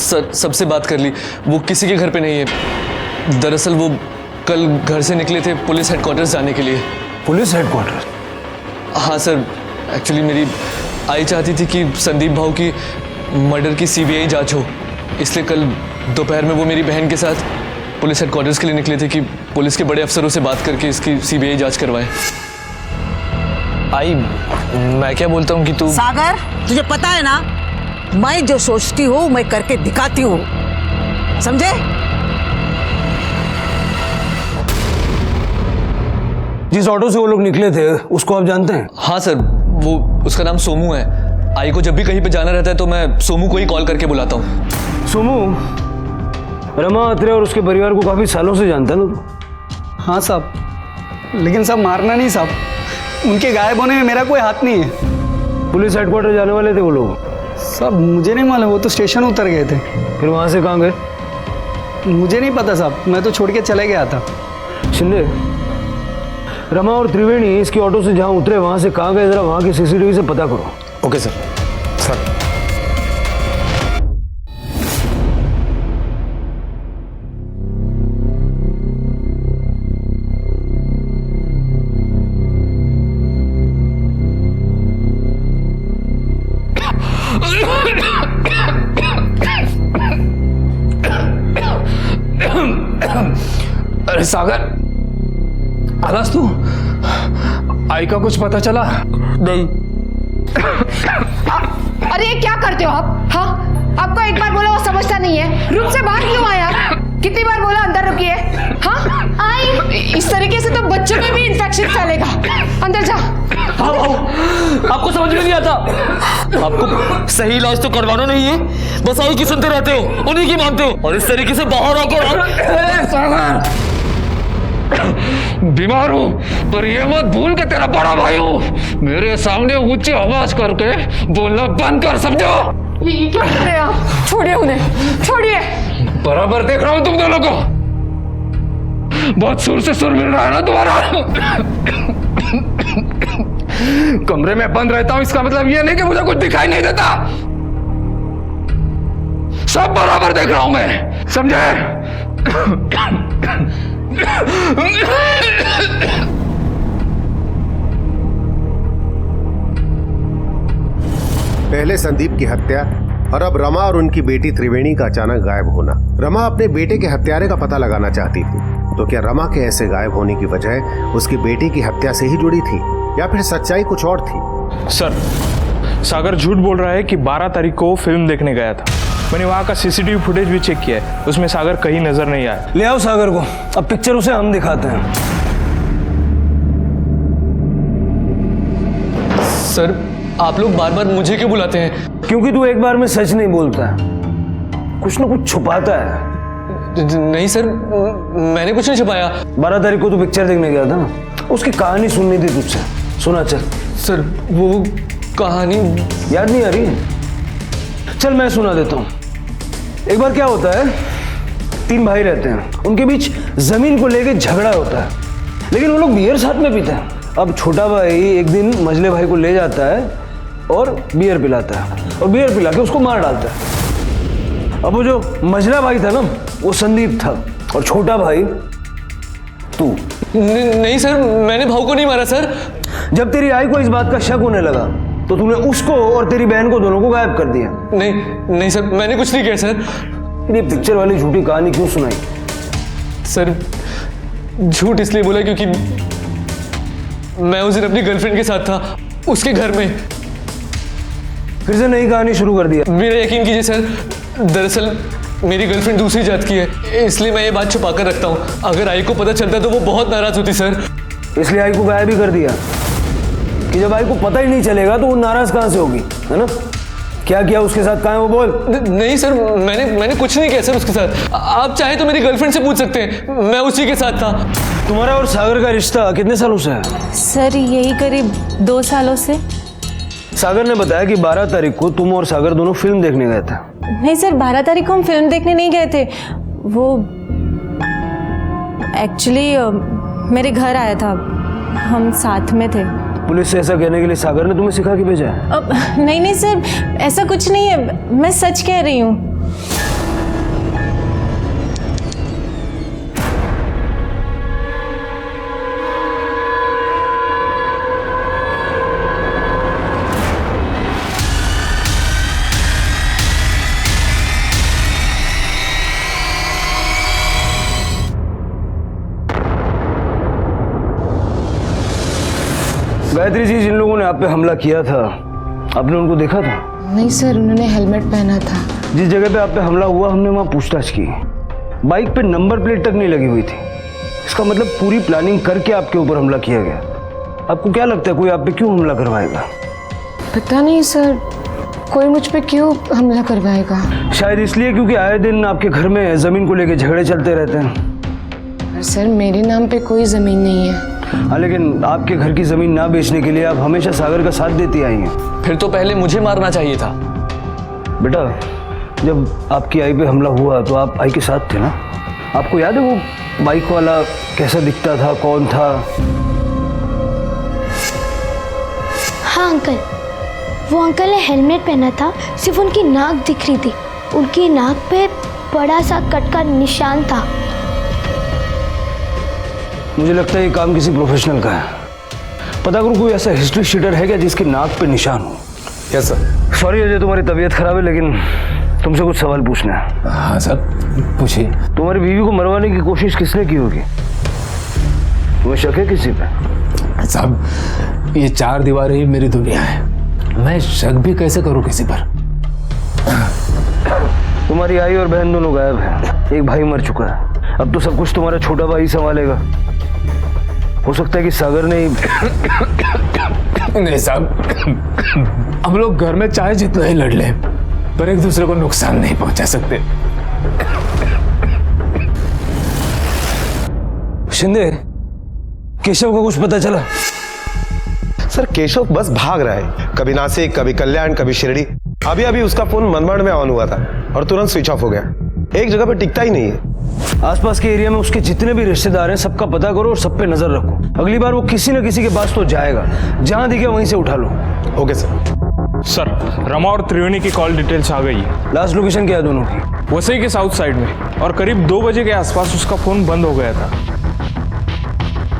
सर सबसे बात कर ली, वो किसी के घर पे नहीं है। दरअसल वो कल घर से निकले थे पुलिस हेडक्वार्टर्स जाने के लिए। Police headquarter? हाँ सर, एक्चुअली मेरी आई चाहती थी कि संदीप भाऊ की मर्डर की सीबीआई जांच हो, इसलिए कल दोपहर में वो मेरी बहन के साथ पुलिस हेडक्वार्टर्स के लिए निकले थे कि पुलिस के बड़े अफसरों से बात करके इसकी सीबीआई जांच करवाएं। आई, मैं क्या बोलता हूँ कि तू सागर, तुझे पता है ना, मैं जो सोचती हूँ मैं करके दिखाती हूँ, समझे? जिस ऑटो से वो लोग निकले थे उसको आप जानते हैं? हाँ सर, वो उसका नाम सोमू है। आई को जब भी कहीं पे जाना रहता है तो मैं सोमू को ही कॉल करके बुलाता हूँ। सोमू रमा अत्रे और उसके परिवार को काफी सालों से जानता है ना तू? हाँ साहब, लेकिन साहब मारना नहीं साहब, उनके गायब होने में मेरा कोई हाथ नहीं है। पुलिस हेडक्वार्टर जाने वाले थे वो लोग? साहब मुझे नहीं मालूम, वो तो स्टेशन उतर गए थे। फिर वहां से कहाँ गए? मुझे नहीं पता साहब, मैं तो छोड़ के चले गया था। शिंदे, रमा और त्रिवेणी इसकी ऑटो से जहां उतरे वहां से कहाँ गए, जरा वहां की सीसीटीवी से पता करो। Okay sir. सर अरे सागर, आकाश तू, आई का कुछ पता चला? नहीं। अरे ये क्या करते हो आप? हाँ, आपको एक बार बोला वो समझता नहीं है। रूम से बाहर क्यों आया? कितनी बार बोला अंदर रुकिए? हाँ आई, इस तरीके से तो बच्चों में भी इन्फेक्शन फैलेगा। अंदर जा। आओ, आपको समझ में नहीं आता? आपको सही इलाज तो करवाना नहीं है, बस आई की सुनते रहते हो, उन्हीं की मानते हो, और इस तरीके से बाहर आकर बीमार हूँ पर ये मत भूल के तेरा बड़ा भाई हूँ। मेरे सामने ऊंची आवाज करके बोलना बंद कर, समझो? ये क्या कर रहे हैं आप? छोड़िए उन्हें, छोड़िए। बराबर देख रहा हूँ तुम दोनों को, बहुत सुर से सुर मिल रहा है ना तुम्हारा। कमरे में बंद रहता हूँ इसका मतलब ये नहीं कि मुझे कुछ दिखाई नहीं देता। सब बराबर देख रहा हूं मैं, समझे? पहले संदीप की हत्या और अब रमा और उनकी बेटी त्रिवेणी का अचानक गायब होना। रमा अपने बेटे के हत्यारे का पता लगाना चाहती थी, तो क्या रमा के ऐसे गायब होने की वजह उसकी बेटी की हत्या से ही जुड़ी थी या फिर सच्चाई कुछ और थी? सर, सागर झूठ बोल रहा है कि 12 तारीख को फिल्म देखने गया था। मैंने वहाँ का सीसीटीवी फुटेज भी चेक किया है, उसमें सागर कहीं नजर नहीं आया। ले आओ सागर को, अब पिक्चर उसे हम दिखाते हैं। सर, आप लोग बार बार मुझे क्यों बुलाते हैं? क्योंकि तू एक बार में सच नहीं बोलता है, कुछ ना कुछ छुपाता है। नहीं सर, मैंने कुछ नहीं छुपाया। 12 तारीख को तू पिक्चर देखने गया था ना, उसकी कहानी सुननी थी तुझसे, सुना। चल सर, वो कहानी याद नहीं आ रही? चल मैं सुना देता हूँ। एक बार क्या होता है, 3 भाई रहते हैं, उनके बीच जमीन को लेके झगड़ा होता है, लेकिन वो लोग बियर साथ में पीते हैं। अब छोटा भाई एक दिन मझले भाई को ले जाता है और बियर पिलाता है, और बियर पिला के उसको मार डालता है। अब वो जो मझला भाई था ना, वो संदीप था, और छोटा भाई तू। नहीं सर, मैंने भाऊ को नहीं मारा सर। जब तेरी आई को इस बात का शक होने लगा तो तूने उसको और तेरी बहन को दोनों को गायब कर दिया। नहीं सर, मैंने कुछ नहीं किया सर। ये पिक्चर वाली झूठी कहानी क्यों सुनाई? सर, झूठ इसलिए बोला क्योंकि मैं उस दिन अपनी गर्लफ्रेंड के साथ था, उसके घर में। फिर से नई कहानी शुरू कर दिया? मेरा यकीन कीजिए सर, दरअसल मेरी गर्लफ्रेंड दूसरी जात की है, इसलिए मैं ये बात छुपा कर रखता हूँ। अगर आई को पता चलता तो वो बहुत नाराज होती सर। इसलिए आई को गायब भी कर दिया कि जब आई को पता ही नहीं चलेगा तो वो नाराज कहाँ से होगी, है ना? क्या किया उसके साथ, कहाँ है वो बोल। नहीं सर, मैंने कुछ नहीं किया सर उसके साथ। आप चाहे तो मेरी गर्लफ्रेंड से पूछ सकते हैं, मैं उसी के साथ था। तुम्हारा और सागर का रिश्ता कितने सालों से है? सर यही करीब 2 सालों से। सागर ने बताया कि 12 तारीख को तुम और सागर दोनों फिल्म देखने गए थे। नहीं सर, 12 तारीख को हम फिल्म देखने नहीं गए थे। वो एक्चुअली मेरे घर आया था, हम साथ में थे। पुलिस से ऐसा कहने के लिए सागर ने तुम्हें सिखा के भेजा है? नहीं सर, ऐसा कुछ नहीं है, मैं सच कह रही हूँ। गायत्री जी, जिन लोगों ने आप पे हमला किया था, आपने उनको देखा था? नहीं सर, उन्होंने हेलमेट पहना था। जिस जगह पे आप पे हमला हुआ हमने वहां पूछताछ की, बाइक पे नंबर प्लेट तक नहीं लगी हुई थी। इसका मतलब पूरी प्लानिंग करके आपके ऊपर हमला किया गया। आपको क्या लगता है कोई आप पे क्यों हमला करवाएगा? पता नहीं सर, कोई मुझ पे क्यों हमला करवाएगा। शायद इसलिए क्योंकि आए दिन आपके घर में जमीन को लेके झगड़े चलते रहते हैं। सर मेरे नाम पे कोई जमीन नहीं है। हाँ, लेकिन आपके घर की जमीन ना बेचने के लिए आप हमेशा सागर का साथ देती आई हैं। फिर तो पहले मुझे मारना चाहिए था। बेटा, जब आपकी आई पे हमला हुआ तो आप आई के साथ थे ना? आपको याद है वो बाइक वाला कैसा दिखता था, कौन था? हाँ अंकल, वो अंकल ने हेलमेट पहना था, सिर्फ उनकी नाक दिख रही थी। उनकी नाक पे बड़ा सा कट का निशान था। मुझे लगता है ये काम किसी प्रोफेशनल का है। पता करो कोई ऐसा हिस्ट्री शीटर है क्या जिसकी नाक पे निशान हो? Yes sir. सॉरी अजय, तुम्हारी तबीयत खराब है, लेकिन तुमसे कुछ सवाल पूछना है। हाँ सर, पूछिए। तुम्हारी बीवी को मरवाने की कोशिश किसने की होगी? तुम्हें शक है किसी पे? साहब, ये 4 दीवारें ही मेरी दुनिया है, मैं शक भी कैसे करूं किसी पर। तुम्हारी आई और बहन दोनों गायब है, एक भाई मर चुका है, अब तो सब कुछ तुम्हारा छोटा भाई संभालेगा। हो सकता है कि सागर ने नहीं साहब, हम लोग घर में चाहे जितना ही लड़ लें, पर एक दूसरे को नुकसान नहीं पहुंचा सकते। शिंदे, केशव को कुछ पता चला? सर केशव बस भाग रहा है, कभी नासिक, कभी कल्याण, कभी शिरडी। अभी अभी उसका फोन मनमाड़ में ऑन हुआ था और तुरंत स्विच ऑफ हो गया। एक जगह पे टिकता ही नहीं है। आसपास के एरिया में उसके जितने भी रिश्तेदार हैं सबका पता करो और सब पे नजर रखो। अगली बार वो किसी न किसी के पास तो जाएगा, जहां दिखे वहीं से उठा लो। Okay sir. सर, रमा और त्रिवेणी की कॉल डिटेल्स आ गई है। लास्ट लोकेशन क्या है दोनों की? वसई के साउथ साइड में, और करीब 2 बजे के आसपास उसका फोन बंद हो गया था।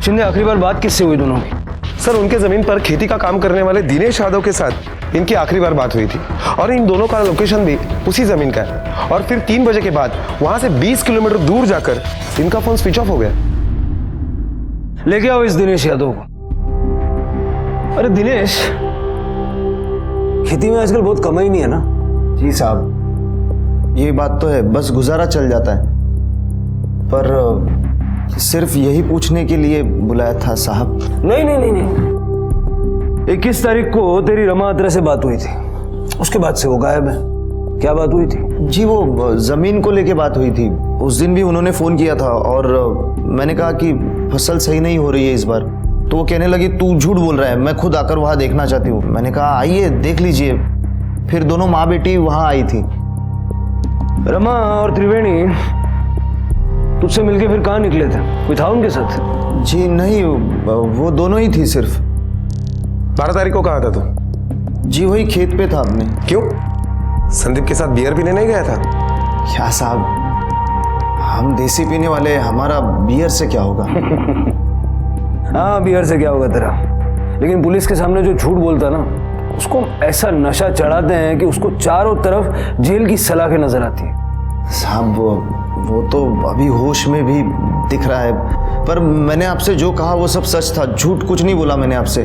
शिंदे, आखिरी बार बात किससे हुई दोनों की? सर, उनके जमीन पर खेती का काम करने वाले दिनेश यादव के साथ इनकी आखिरी बार बात हुई थी, और इन दोनों का लोकेशन भी उसी जमीन का है। और फिर 3 बजे के बाद वहां से 20 किलोमीटर दूर जाकर इनका फोन स्विच ऑफ हो गया। लेके आओ इस दिनेश यादव को। अरे दिनेश, खेती में आजकल बहुत कमाई नहीं है ना? जी साहब, ये बात तो है, बस गुजारा चल जाता है। पर सिर्फ यही पूछने के लिए बुलाया था साहब। नहीं। 21 तारीख को तेरी रमा अत्रे से बात हुई थी, उसके बाद से वो गायब है। क्या बात हुई थी? जी वो जमीन को लेके बात हुई थी। उस दिन भी उन्होंने फोन किया था और मैंने कहा कि फसल सही नहीं हो रही है इस बार, तो वो कहने लगी तू झूठ बोल रहा है, मैं खुद आकर वहां देखना चाहती हूँ। मैंने कहा आइए देख लीजिए। फिर दोनों माँ बेटी वहां आई थी। रमा और त्रिवेणी तुझसे मिलके फिर कहाँ निकले थे? कोई था उनके साथ? जी नहीं, वो दोनों ही थी सिर्फ। 12 तारीख को कहाँ था तू? जी वही खेत पे था अपने। क्यों, संदीप के साथ बियर पीने नहीं गया था? क्या साहब, हम देसी पीने वाले, हमारा बियर से क्या होगा? हाँ, बियर से क्या होगा तेरा, लेकिन पुलिस के सामने जो झूठ बोलता ना, उसको ऐसा नशा चढ़ाते हैं कि उसको चारों तरफ जेल की सलाखें नजर आती है। साहब वो तो अभी होश में भी दिख रहा है, पर मैंने आपसे जो कहा वो सब सच था, झूठ कुछ नहीं बोला मैंने आपसे।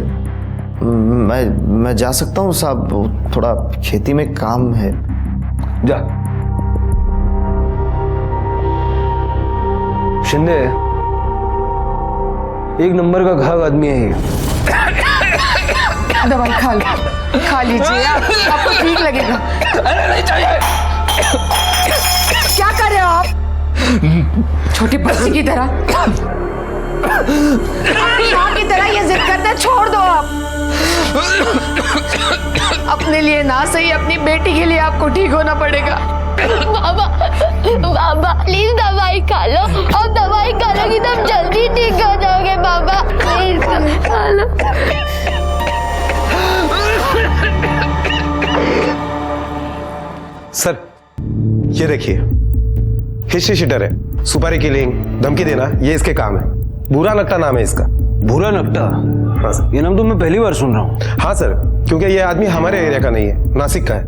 मैं जा सकता हूँ साहब, थोड़ा खेती में काम है। जा। शिंदे, 1 नंबर का घाघ आदमी है ये। दवाई खा लीजिए, आपको ठीक लगेगा। अरे नहीं चाहिए। क्या कर रहे हो आप? छोटे बच्चे की तरह माँ की तरह ये जिद करते हैं, छोड़ दो आप। अपने लिए ना सही, अपनी बेटी के लिए आपको ठीक होना पड़ेगा। बाबा बाबा प्लीज दवाई खा लो, और दवाई खा लोगी तो जल्दी ठीक हो जाओगे बाबा, प्लीज खा लो। सर ये देखिए, हिस्ट्री शीटर है, सुपारी किलिंग, धमकी देना, ये इसके काम है। बुरा नकटा नाम है इसका। बुरा नकटा? हाँ सर। ये नाम तो मैं पहली बार सुन रहा हूँ। हाँ सर, क्योंकि ये आदमी हमारे एरिया का नहीं है, नासिक का है।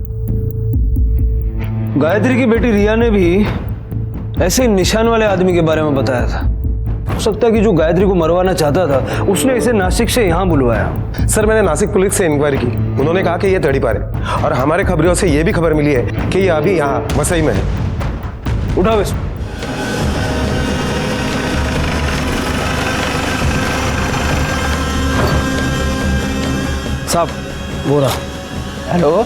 गायत्री की बेटी रिया ने भी ऐसे ही निशान वाले आदमी के बारे में बताया था। हो सकता है कि जो गायत्री को मरवाना चाहता था उसने इसे नासिक से यहाँ बुलवाया। सर मैंने नासिक पुलिस से इंक्वायरी की, उन्होंने कहा कि ये तड़ीपार है, और हमारे खबरों से ये भी खबर मिली है कि ये अभी यहाँ मसई में है। उठाओ इसको। साहब वो रहा। हेलो,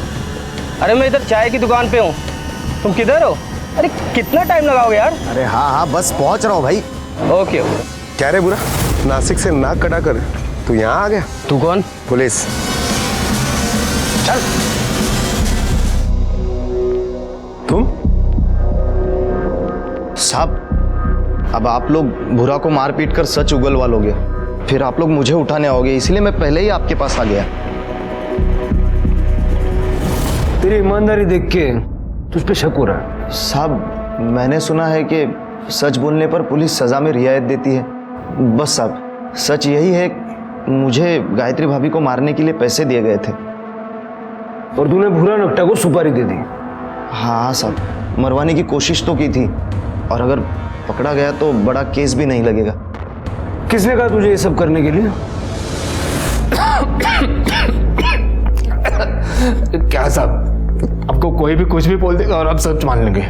अरे मैं इधर चाय की दुकान पे हूँ, तुम किधर हो? अरे कितना टाइम लगाओगे यार? अरे हाँ बस पहुंच रहा हूँ भाई। ओके। क्या रे बुरा, नासिक से नाक कटा कर तू यहाँ आ गया? तू कौन? पुलिस। चल। तुम? साहब, अब आप लोग बुरा को मार पीट कर सच उगलवा लोगे, फिर आप लोग मुझे उठाने आओगे, इसलिए मैं पहले ही आपके पास आ गया। तेरी ईमानदारी देख के तुझ पे शक हो रहा है। साहब मैंने सुना है कि सच बोलने पर पुलिस सजा में रियायत देती है। बस साहब सच यही है, मुझे गायत्री भाभी को मारने के लिए पैसे दिए गए थे। और तूने भूरा नकटा को सुपारी दे दी? हाँ साहब, मरवाने की कोशिश तो की थी, और अगर पकड़ा गया तो बड़ा केस भी नहीं लगेगा। किसने कहा तुझे ये सब करने के लिए? क्या साहब, आपको कोई भी कुछ भी बोल देगा और आप सच मान लेंगे।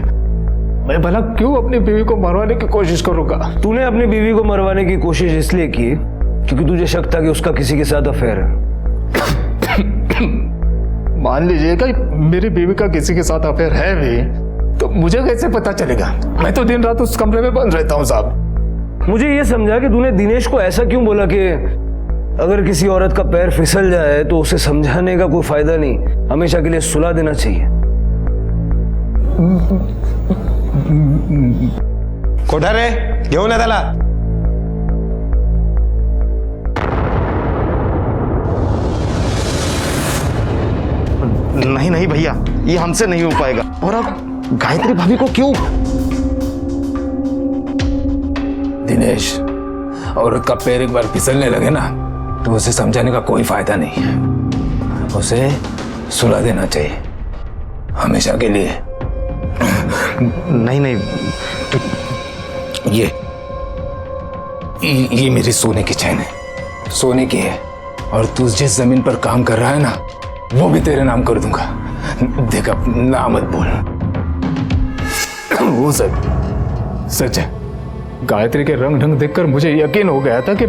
मैं भला क्यों अपनी बीवी को मरवाने की कोशिश करूंगा? तूने अपनी बीवी को मरवाने की कोशिश इसलिए की क्योंकि तुझे शक था कि उसका किसी के साथ अफेयर है। मान लीजिएगा मेरी बीवी का किसी के साथ अफेयर है भी, तो मुझे कैसे पता चलेगा? मैं तो दिन रात उस कमरे में बंद रहता हूँ साहब। मुझे ये समझा कि तूने दिनेश को ऐसा क्यों बोला कि अगर किसी औरत का पैर फिसल जाए तो उसे समझाने का कोई फायदा नहीं, हमेशा के लिए सुला देना चाहिए। कोठा रे घेऊन त्याला। नहीं नहीं भैया, ये हमसे नहीं हो पाएगा। और अब गायत्री भाभी को क्यों? दिनेश, औरत का पैर एक बार फिसलने लगे ना तो उसे समझाने का कोई फायदा नहीं है, उसे सुला देना चाहिए हमेशा के लिए। नहीं नहीं, ये मेरी सोने की चैन है, सोने की है, और तू जिस जमीन पर काम कर रहा है ना वो भी तेरे नाम कर दूंगा। देख अब ना मत बोल। वो सच है। गायत्री के रंग ढंग देखकर मुझे यकीन हो गया था कि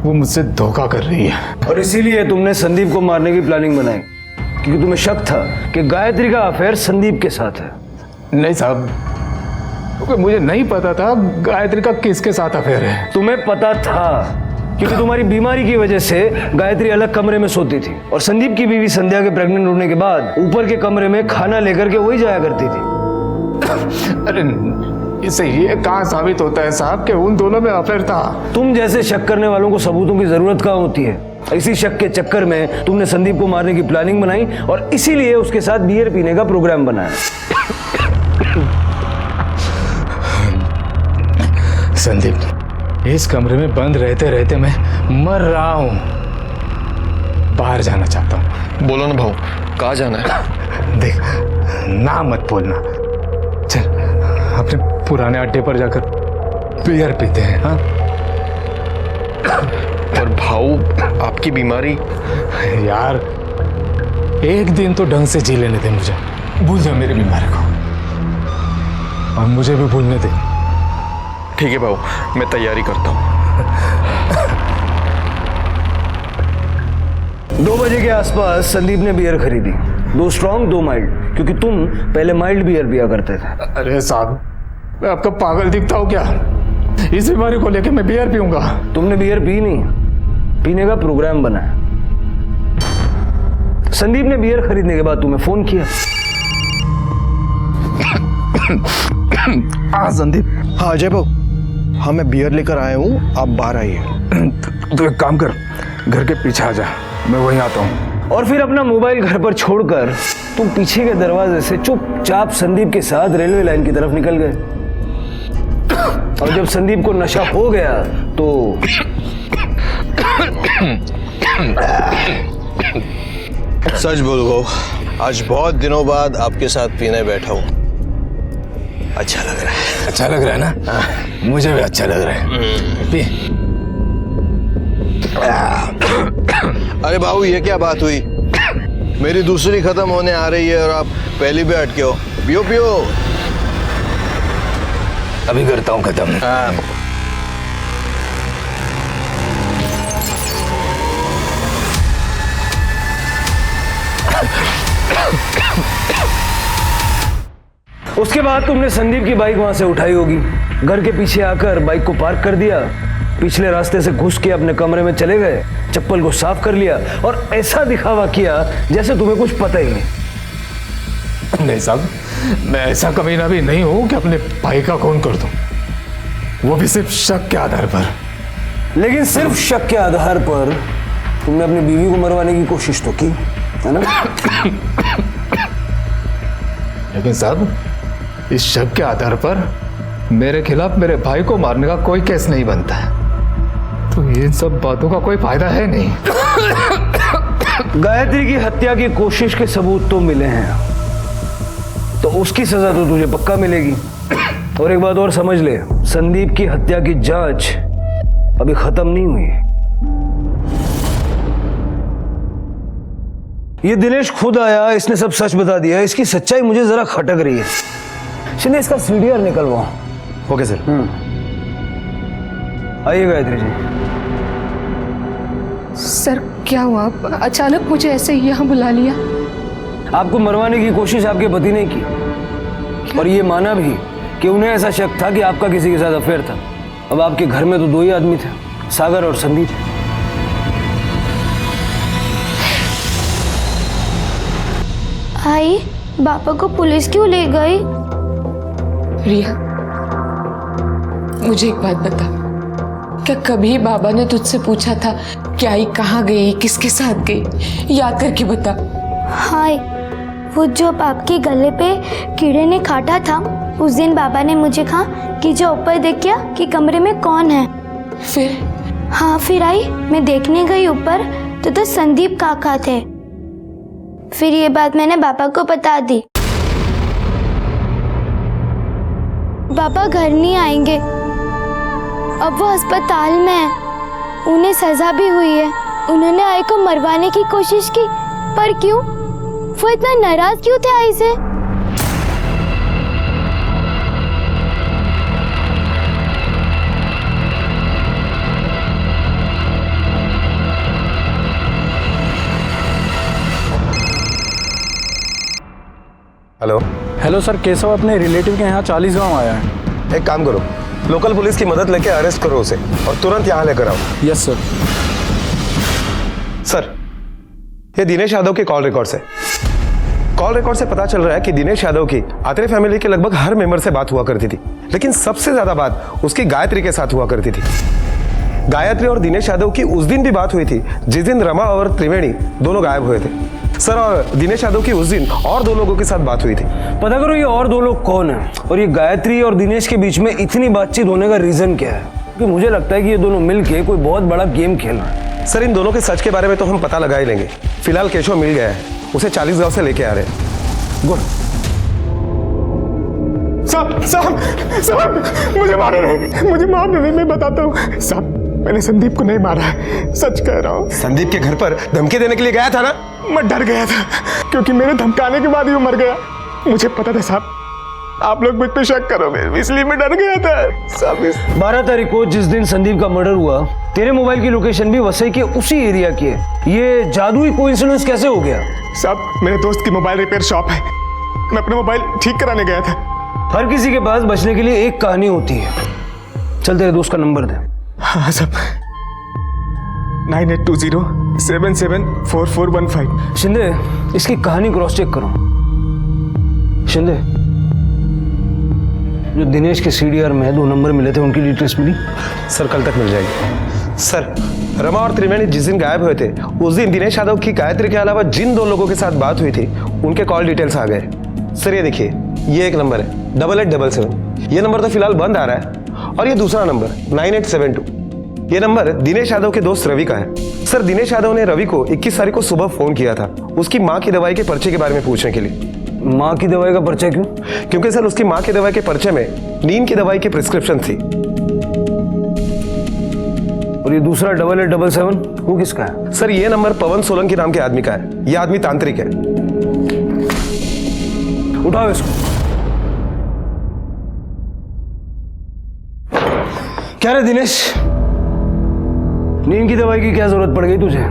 वो मुझसे धोखा कर रही है, और इसीलिए तुमने संदीप को मारने की प्लानिंग बनाई, क्योंकि तुम्हें शक था कि गायत्री का अफेयर संदीप के साथ है। नहीं साहब, क्योंकि मुझे नहीं पता था गायत्री का किसके साथ अफेयर है। तुम्हें पता था क्योंकि तुम्हारी बीमारी की वजह से गायत्री अलग कमरे में सोती थी, और संदीप की बीवी संध्या के प्रेग्नेंट होने के बाद ऊपर के कमरे में खाना लेकर के वही जाया करती थी। अरे इससे ये कहाँ साबित होता है साहब कि उन दोनों में अफेयर था? तुम जैसे शक करने वालों को सबूतों की जरूरत कहाँ होती है? इसी शक के चक्कर में तुमने संदीप को मारने की प्लानिंग बनाई, और इसीलिए उसके साथ बियर पीने का प्रोग्राम बनाया। संदीप, इस कमरे में बंद रहते रहते मैं मर रहा हूं, बाहर जाना चाहता हूं। बोलो ना भाऊ, कहाँ जाना है? देख, ना मत बोलना, चल अपने पुराने अड्डे पर जाकर बियर पीते हैं। हाँ? और भाऊ आपकी बीमारी? यार एक दिन तो ढंग से जी लेने दे मुझे, भूल जाओ मेरी बीमारी को, और मुझे भी भूलने दे। ठीक है भाऊ, मैं तैयारी करता हूँ। 2 बजे के आसपास संदीप ने बियर खरीदी, 2 स्ट्रॉन्ग 2 माइल्ड, क्योंकि तुम पहले माइल्ड बियर पिया करते थे। अरे साहब, मैं आपका पागल दिखता हूँ क्या? इस बीमारी को लेके मैं बियर पीऊंगा? तुमने बियर पी नहीं, पीने का प्रोग्राम बना है। संदीप ने बियर खरीदने के बाद तुम्हें फोन किया। हाँ संदीप। हाँ अजय भाऊ, हाँ मैं बियर लेकर आया हूँ, आप बाहर आइए। तो एक काम कर, घर के पीछे आ जा, मैं वहीं आता हूँ। और फिर अपना मोबाइल घर पर छोड़कर तुम पीछे के दरवाजे से चुपचाप संदीप के साथ रेलवे लाइन की तरफ निकल गए। और जब संदीप को नशा हो गया तो सच बोलो, आज बहुत दिनों बाद आपके साथ पीने बैठा हूँ, अच्छा लग रहा है। अच्छा लग रहा है ना? मुझे भी अच्छा लग रहा है। पी। अरे बाबू, ये क्या बात हुई? मेरी दूसरी खत्म होने आ रही है और आप पहली पे अटके हो। पियो पियो। अभी करता हूँ खत्म। उसके बाद तुमने संदीप की बाइक वहां से उठाई होगी, घर के पीछे आकर बाइक को पार्क कर दिया, पिछले रास्ते से घुस के अपने कमरे में चले गए, चप्पल को साफ कर लिया और ऐसा दिखावा किया जैसे तुम्हें कुछ पता ही नहीं। नहीं साहब, मैं ऐसा कमीना भी नहीं हूं कि अपने भाई का खून कर दूं, वो भी सिर्फ शक के आधार पर। लेकिन सिर्फ शक के आधार पर तुमने अपनी बीवी को मरवाने की कोशिश तो की, है ना? लेकिन साहब, इस शक के आधार पर मेरे खिलाफ मेरे भाई को मारने का कोई केस नहीं बनता है, तो इन सब बातों का कोई फायदा है नहीं। गायत्री की हत्या की कोशिश के सबूत तो मिले हैं, तो उसकी सजा तो तुझे पक्का मिलेगी। और एक बात और समझ ले, संदीप की हत्या की जांच अभी खत्म नहीं हुई। ये दिनेश खुद आया, इसने सब सच बता दिया, इसकी सच्चाई मुझे जरा खटक रही है। शिंदे, इसका सीडीआर निकलवाओ। Okay sir. आइए गायत्री जी। सर क्या हुआ, अचानक मुझे ऐसे यहाँ बुला लिया? आपको मरवाने की कोशिश आपके पति ने की, और ये माना भी कि उन्हें ऐसा शक था कि आपका किसी के साथ अफेयर था। अब आपके घर में तो 2 ही आदमी थे, सागर और संदीप। आई, पापा को पुलिस क्यों ले गई? रिया, मुझे एक बात बता, क्या कभी बाबा ने तुझसे पूछा था कि आई कहाँ गई, किसके साथ गई? याद करके बता। हाय, वो जो आपके गले पे कीड़े ने काटा था, उस दिन बाबा ने मुझे कहा कि जो ऊपर देखिए कि कमरे में कौन है। फिर? हाँ, फिर आई, मैं देखने गई ऊपर तो संदीप काका थे। फिर ये बात मैंने पापा को बता दी। पापा घर नहीं आएंगे, अब वो अस्पताल में है, उन्हें सजा भी हुई है। उन्होंने आई को मरवाने की कोशिश की, पर क्यों? वो इतना नाराज क्यों थे आई से? हेलो। हेलो सर, केशव अपने रिलेटिव के यहाँ 40 गांव आया है। एक काम करो, लोकल पुलिस की मदद लेके अरेस्ट करो उसे और तुरंत यहाँ लेकर आओ। Yes sir. सर, ये दिनेश यादव के कॉल रिकॉर्ड से पता चल रहा है कि दिनेश यादव की आत्रे फैमिली के लगभग हर मेंबर से बात हुआ करती थी, लेकिन सबसे ज्यादा बात उसकी गायत्री के साथ हुआ करती थी। गायत्री और दिनेश यादव की उस दिन भी बात हुई थी जिस दिन रमा और त्रिवेणी दोनों गायब हुए थे। सर, और दिनेश यादव की उस दिन और 2 लोगों के साथ बात हुई थी। पता करो ये और 2 लोग कौन है, और ये गायत्री और दिनेश के बीच में इतनी बातचीत होने का रीजन क्या है? क्योंकि मुझे लगता है कि ये दोनों मिलके कोई बहुत बड़ा गेम खेल रहे हैं। सर, इन दोनों के सच के बारे में तो हम पता लगा ही लेंगे। फिलहाल केशव मिल गया है, उसे 40 गांव से लेके आ रहे हैं। गुड। साहब, मुझे मारो नहीं, मुझे मारने नहीं, मैं बताता हूँ साहब, मैंने संदीप को नहीं मारा है, सच कह रहा हूँ। संदीप के घर पर धमकी देने के लिए गया था ना? मैं डर गया था, क्योंकि मेरे धमकाने के बाद ही वो मर गया। मुझे पता था साहब, आप लोग मुझ पे शक करोगे, इसलिए मैं डर गया था साहब। 12 तारीख को जिस दिन संदीप का मर्डर हुआ, तेरे मोबाइल की लोकेशन भी वसई के उसी एरिया की है। ये जादुई कोइंसिडेंस कैसे हो गया? साहब मेरे दोस्त की मोबाइल रिपेयर शॉप है, मैं अपना मोबाइल ठीक कराने गया था। हर किसी के पास बचने के लिए एक कहानी होती है। चल तेरे दोस्त का नंबर दे। हाँ साहब, 9820774415। शिंदे, इसकी कहानी क्रॉस चेक करो। शिंदे, जो दिनेश के सीडीआर में 2 नंबर मिले थे, उनकी डिटेल्स मिली? सर कल तक मिल जाएगी। सर रमा और त्रिवेणी जिस दिन गायब हुए थे, उस दिन दिनेश यादव की गायत्री के अलावा जिन 2 लोगों के साथ बात हुई थी, उनके कॉल डिटेल्स आ गए। सर ये देखिए, ये एक नंबर है 8877, ये नंबर तो फिलहाल बंद आ रहा है, और ये दूसरा नंबर 9872, ये नंबर दिनेश यादव के दोस्त रवि का है। सर दिनेश यादव ने रवि को 21 तारीख को सुबह फोन किया था, उसकी माँ की दवाई के पर्चे के बारे में पूछने के लिए। माँ की दवाई का पर्चा क्यों? क्योंकि सर उसकी माँ की दवाई के पर्चे में नींद की दवाई की प्रिस्क्रिप्शन थी। और ये दूसरा 8877 वो किसका है? सर ये नंबर पवन सोलंकी नाम के आदमी का है। ये आदमी तांत्रिक है। उठाओ इसको। क्या रे दिनेश, नींद की दवाई की क्या जरूरत पड़ गई तुझे?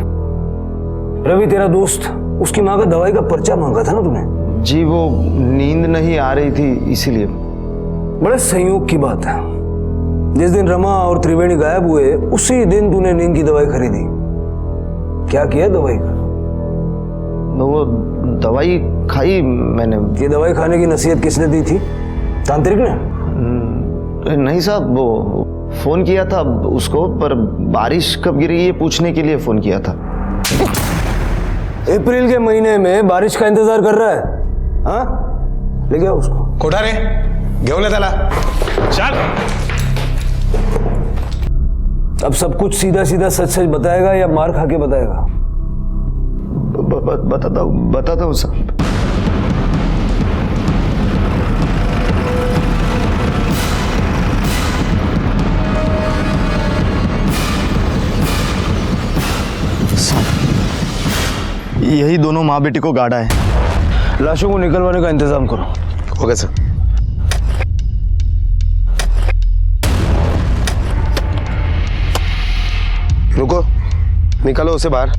रवि तेरा दोस्त, उसकी माँ का दवाई का पर्चा मांगा था ना तूने? जी वो नींद नहीं आ रही थी इसीलिए। बड़े संयोग की बात है, जिस दिन रमा और त्रिवेणी गायब हुए उसी दिन तूने नींद की दवाई खरीदी। क्या किया दवाई का? वो दवाई खाई मैंने। ये दवाई खाने की नसीहत किसने दी थी? तांत्रिक ने? नहीं साहब, वो फोन किया था उसको, पर बारिश कब गिरी ये पूछने के लिए फोन किया था। अप्रैल के महीने में बारिश का इंतजार कर रहा है? हाँ, ले गया उसको। कोठारे घेऊन ले त्याला। चल। अब सब कुछ सीधा सीधा सच सच बताएगा या मार खा के बताएगा? बताता हूँ साहब। यही दोनों माँ बेटी को गाड़ा है। लाशों को निकलवाने का इंतजाम करो। Okay sir. रुको, निकालो उसे बाहर।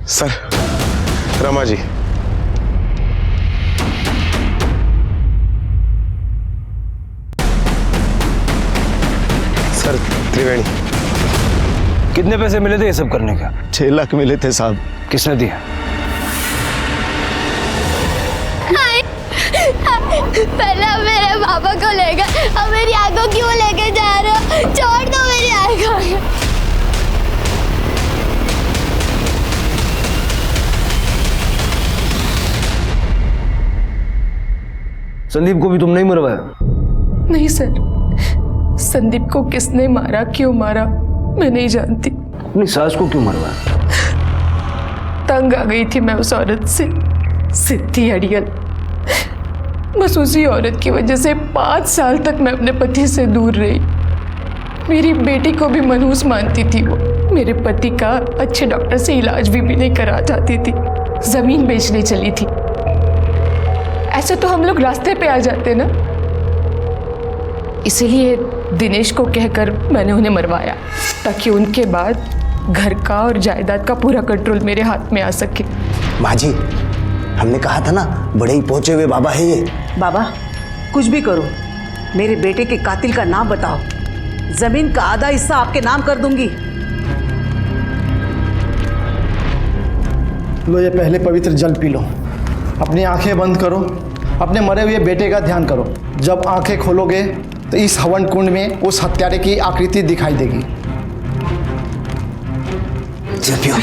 सर, रमा जी। सर त्रिवेणी। कितने पैसे मिले थे ये सब करने का? 6 लाख मिले थे साहब। किसने दिया? पहले आप मेरे पापा को ले गए, अब मेरी आंखों क्यों लेके जा रहे हो? छोड़ दो मेरी आंखों। संदीप को भी तुम नहीं मरवाया? नहीं सर, संदीप को किसने मारा, क्यों मारा, मैं नहीं जानती। अपनी सास को क्यों मरवाया? तंग आ गई थी मैं उस औरत से, सिद्धि अड़ियल। बस उसी औरत की वजह से 5 साल तक मैं अपने पति से दूर रही। मेरी बेटी को भी मनहूस मानती थी वो। मेरे पति का अच्छे डॉक्टर से इलाज भी नहीं करा चाहती थी, जमीन बेचने चली थी। ऐसे तो हम लोग रास्ते पे आ जाते ना, इसीलिए दिनेश को कहकर मैंने उन्हें मरवाया, ताकि उनके बाद घर का और जायदाद का पूरा कंट्रोल मेरे हाथ में आ सके। माँ जी, हमने कहा था ना, बड़े ही पहुंचे हुए बाबा है ये। बाबा कुछ भी करो, मेरे बेटे के कातिल का नाम बताओ, जमीन का आधा हिस्सा आपके नाम कर दूंगी। लो ये पहले पवित्र जल पी लो, अपनी आंखें बंद करो, अपने मरे हुए बेटे का ध्यान करो। जब आंखें खोलोगे तो इस हवन कुंड में उस हत्यारे की आकृति दिखाई देगी। जल पियो।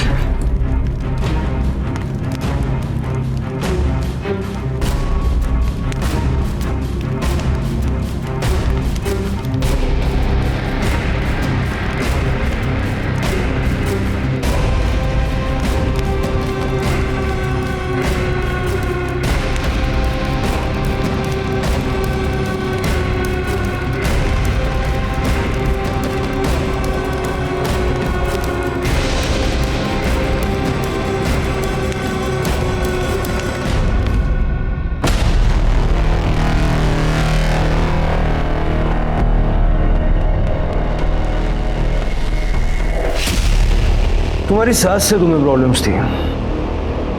तुम्हारी सास से तुम्हें प्रॉब्लम्स थी,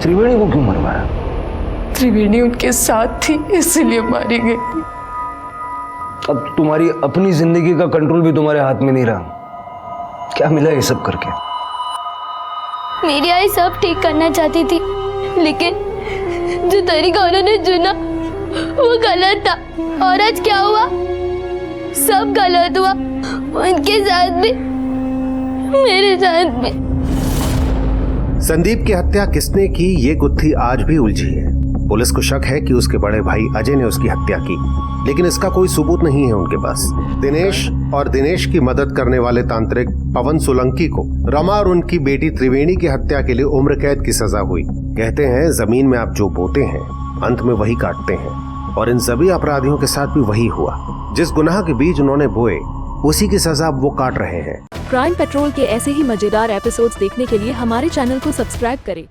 त्रिवेणी को क्यों मरवाया? त्रिवेणी उनके साथ थी इसलिए मारी गई। अब तुम्हारी अपनी जिंदगी का कंट्रोल भी तुम्हारे हाथ में नहीं रहा। क्या मिला ये सब करके? मेरी आई सब ठीक करना चाहती थी, लेकिन जो तरीका उन्होंने चुना वो गलत था। और आज क्या हुआ? सब गलत हुआ, उनके साथ भी, मेरे साथ भी। संदीप की हत्या किसने की ये गुत्थी आज भी उलझी है। पुलिस को शक है कि उसके बड़े भाई अजय ने उसकी हत्या की, लेकिन इसका कोई सबूत नहीं है उनके पास। दिनेश और दिनेश की मदद करने वाले तांत्रिक पवन सोलंकी को रमा और उनकी बेटी त्रिवेणी की हत्या के लिए उम्र कैद की सजा हुई। कहते हैं जमीन में आप जो बोते हैं अंत में वही काटते हैं, और इन सभी अपराधियों के साथ भी वही हुआ। जिस गुनाह के बीज उन्होंने बोए उसी की सजा वो काट रहे हैं। क्राइम पेट्रोल के ऐसे ही मजेदार एपिसोड्स देखने के लिए हमारे चैनल को सब्सक्राइब करें।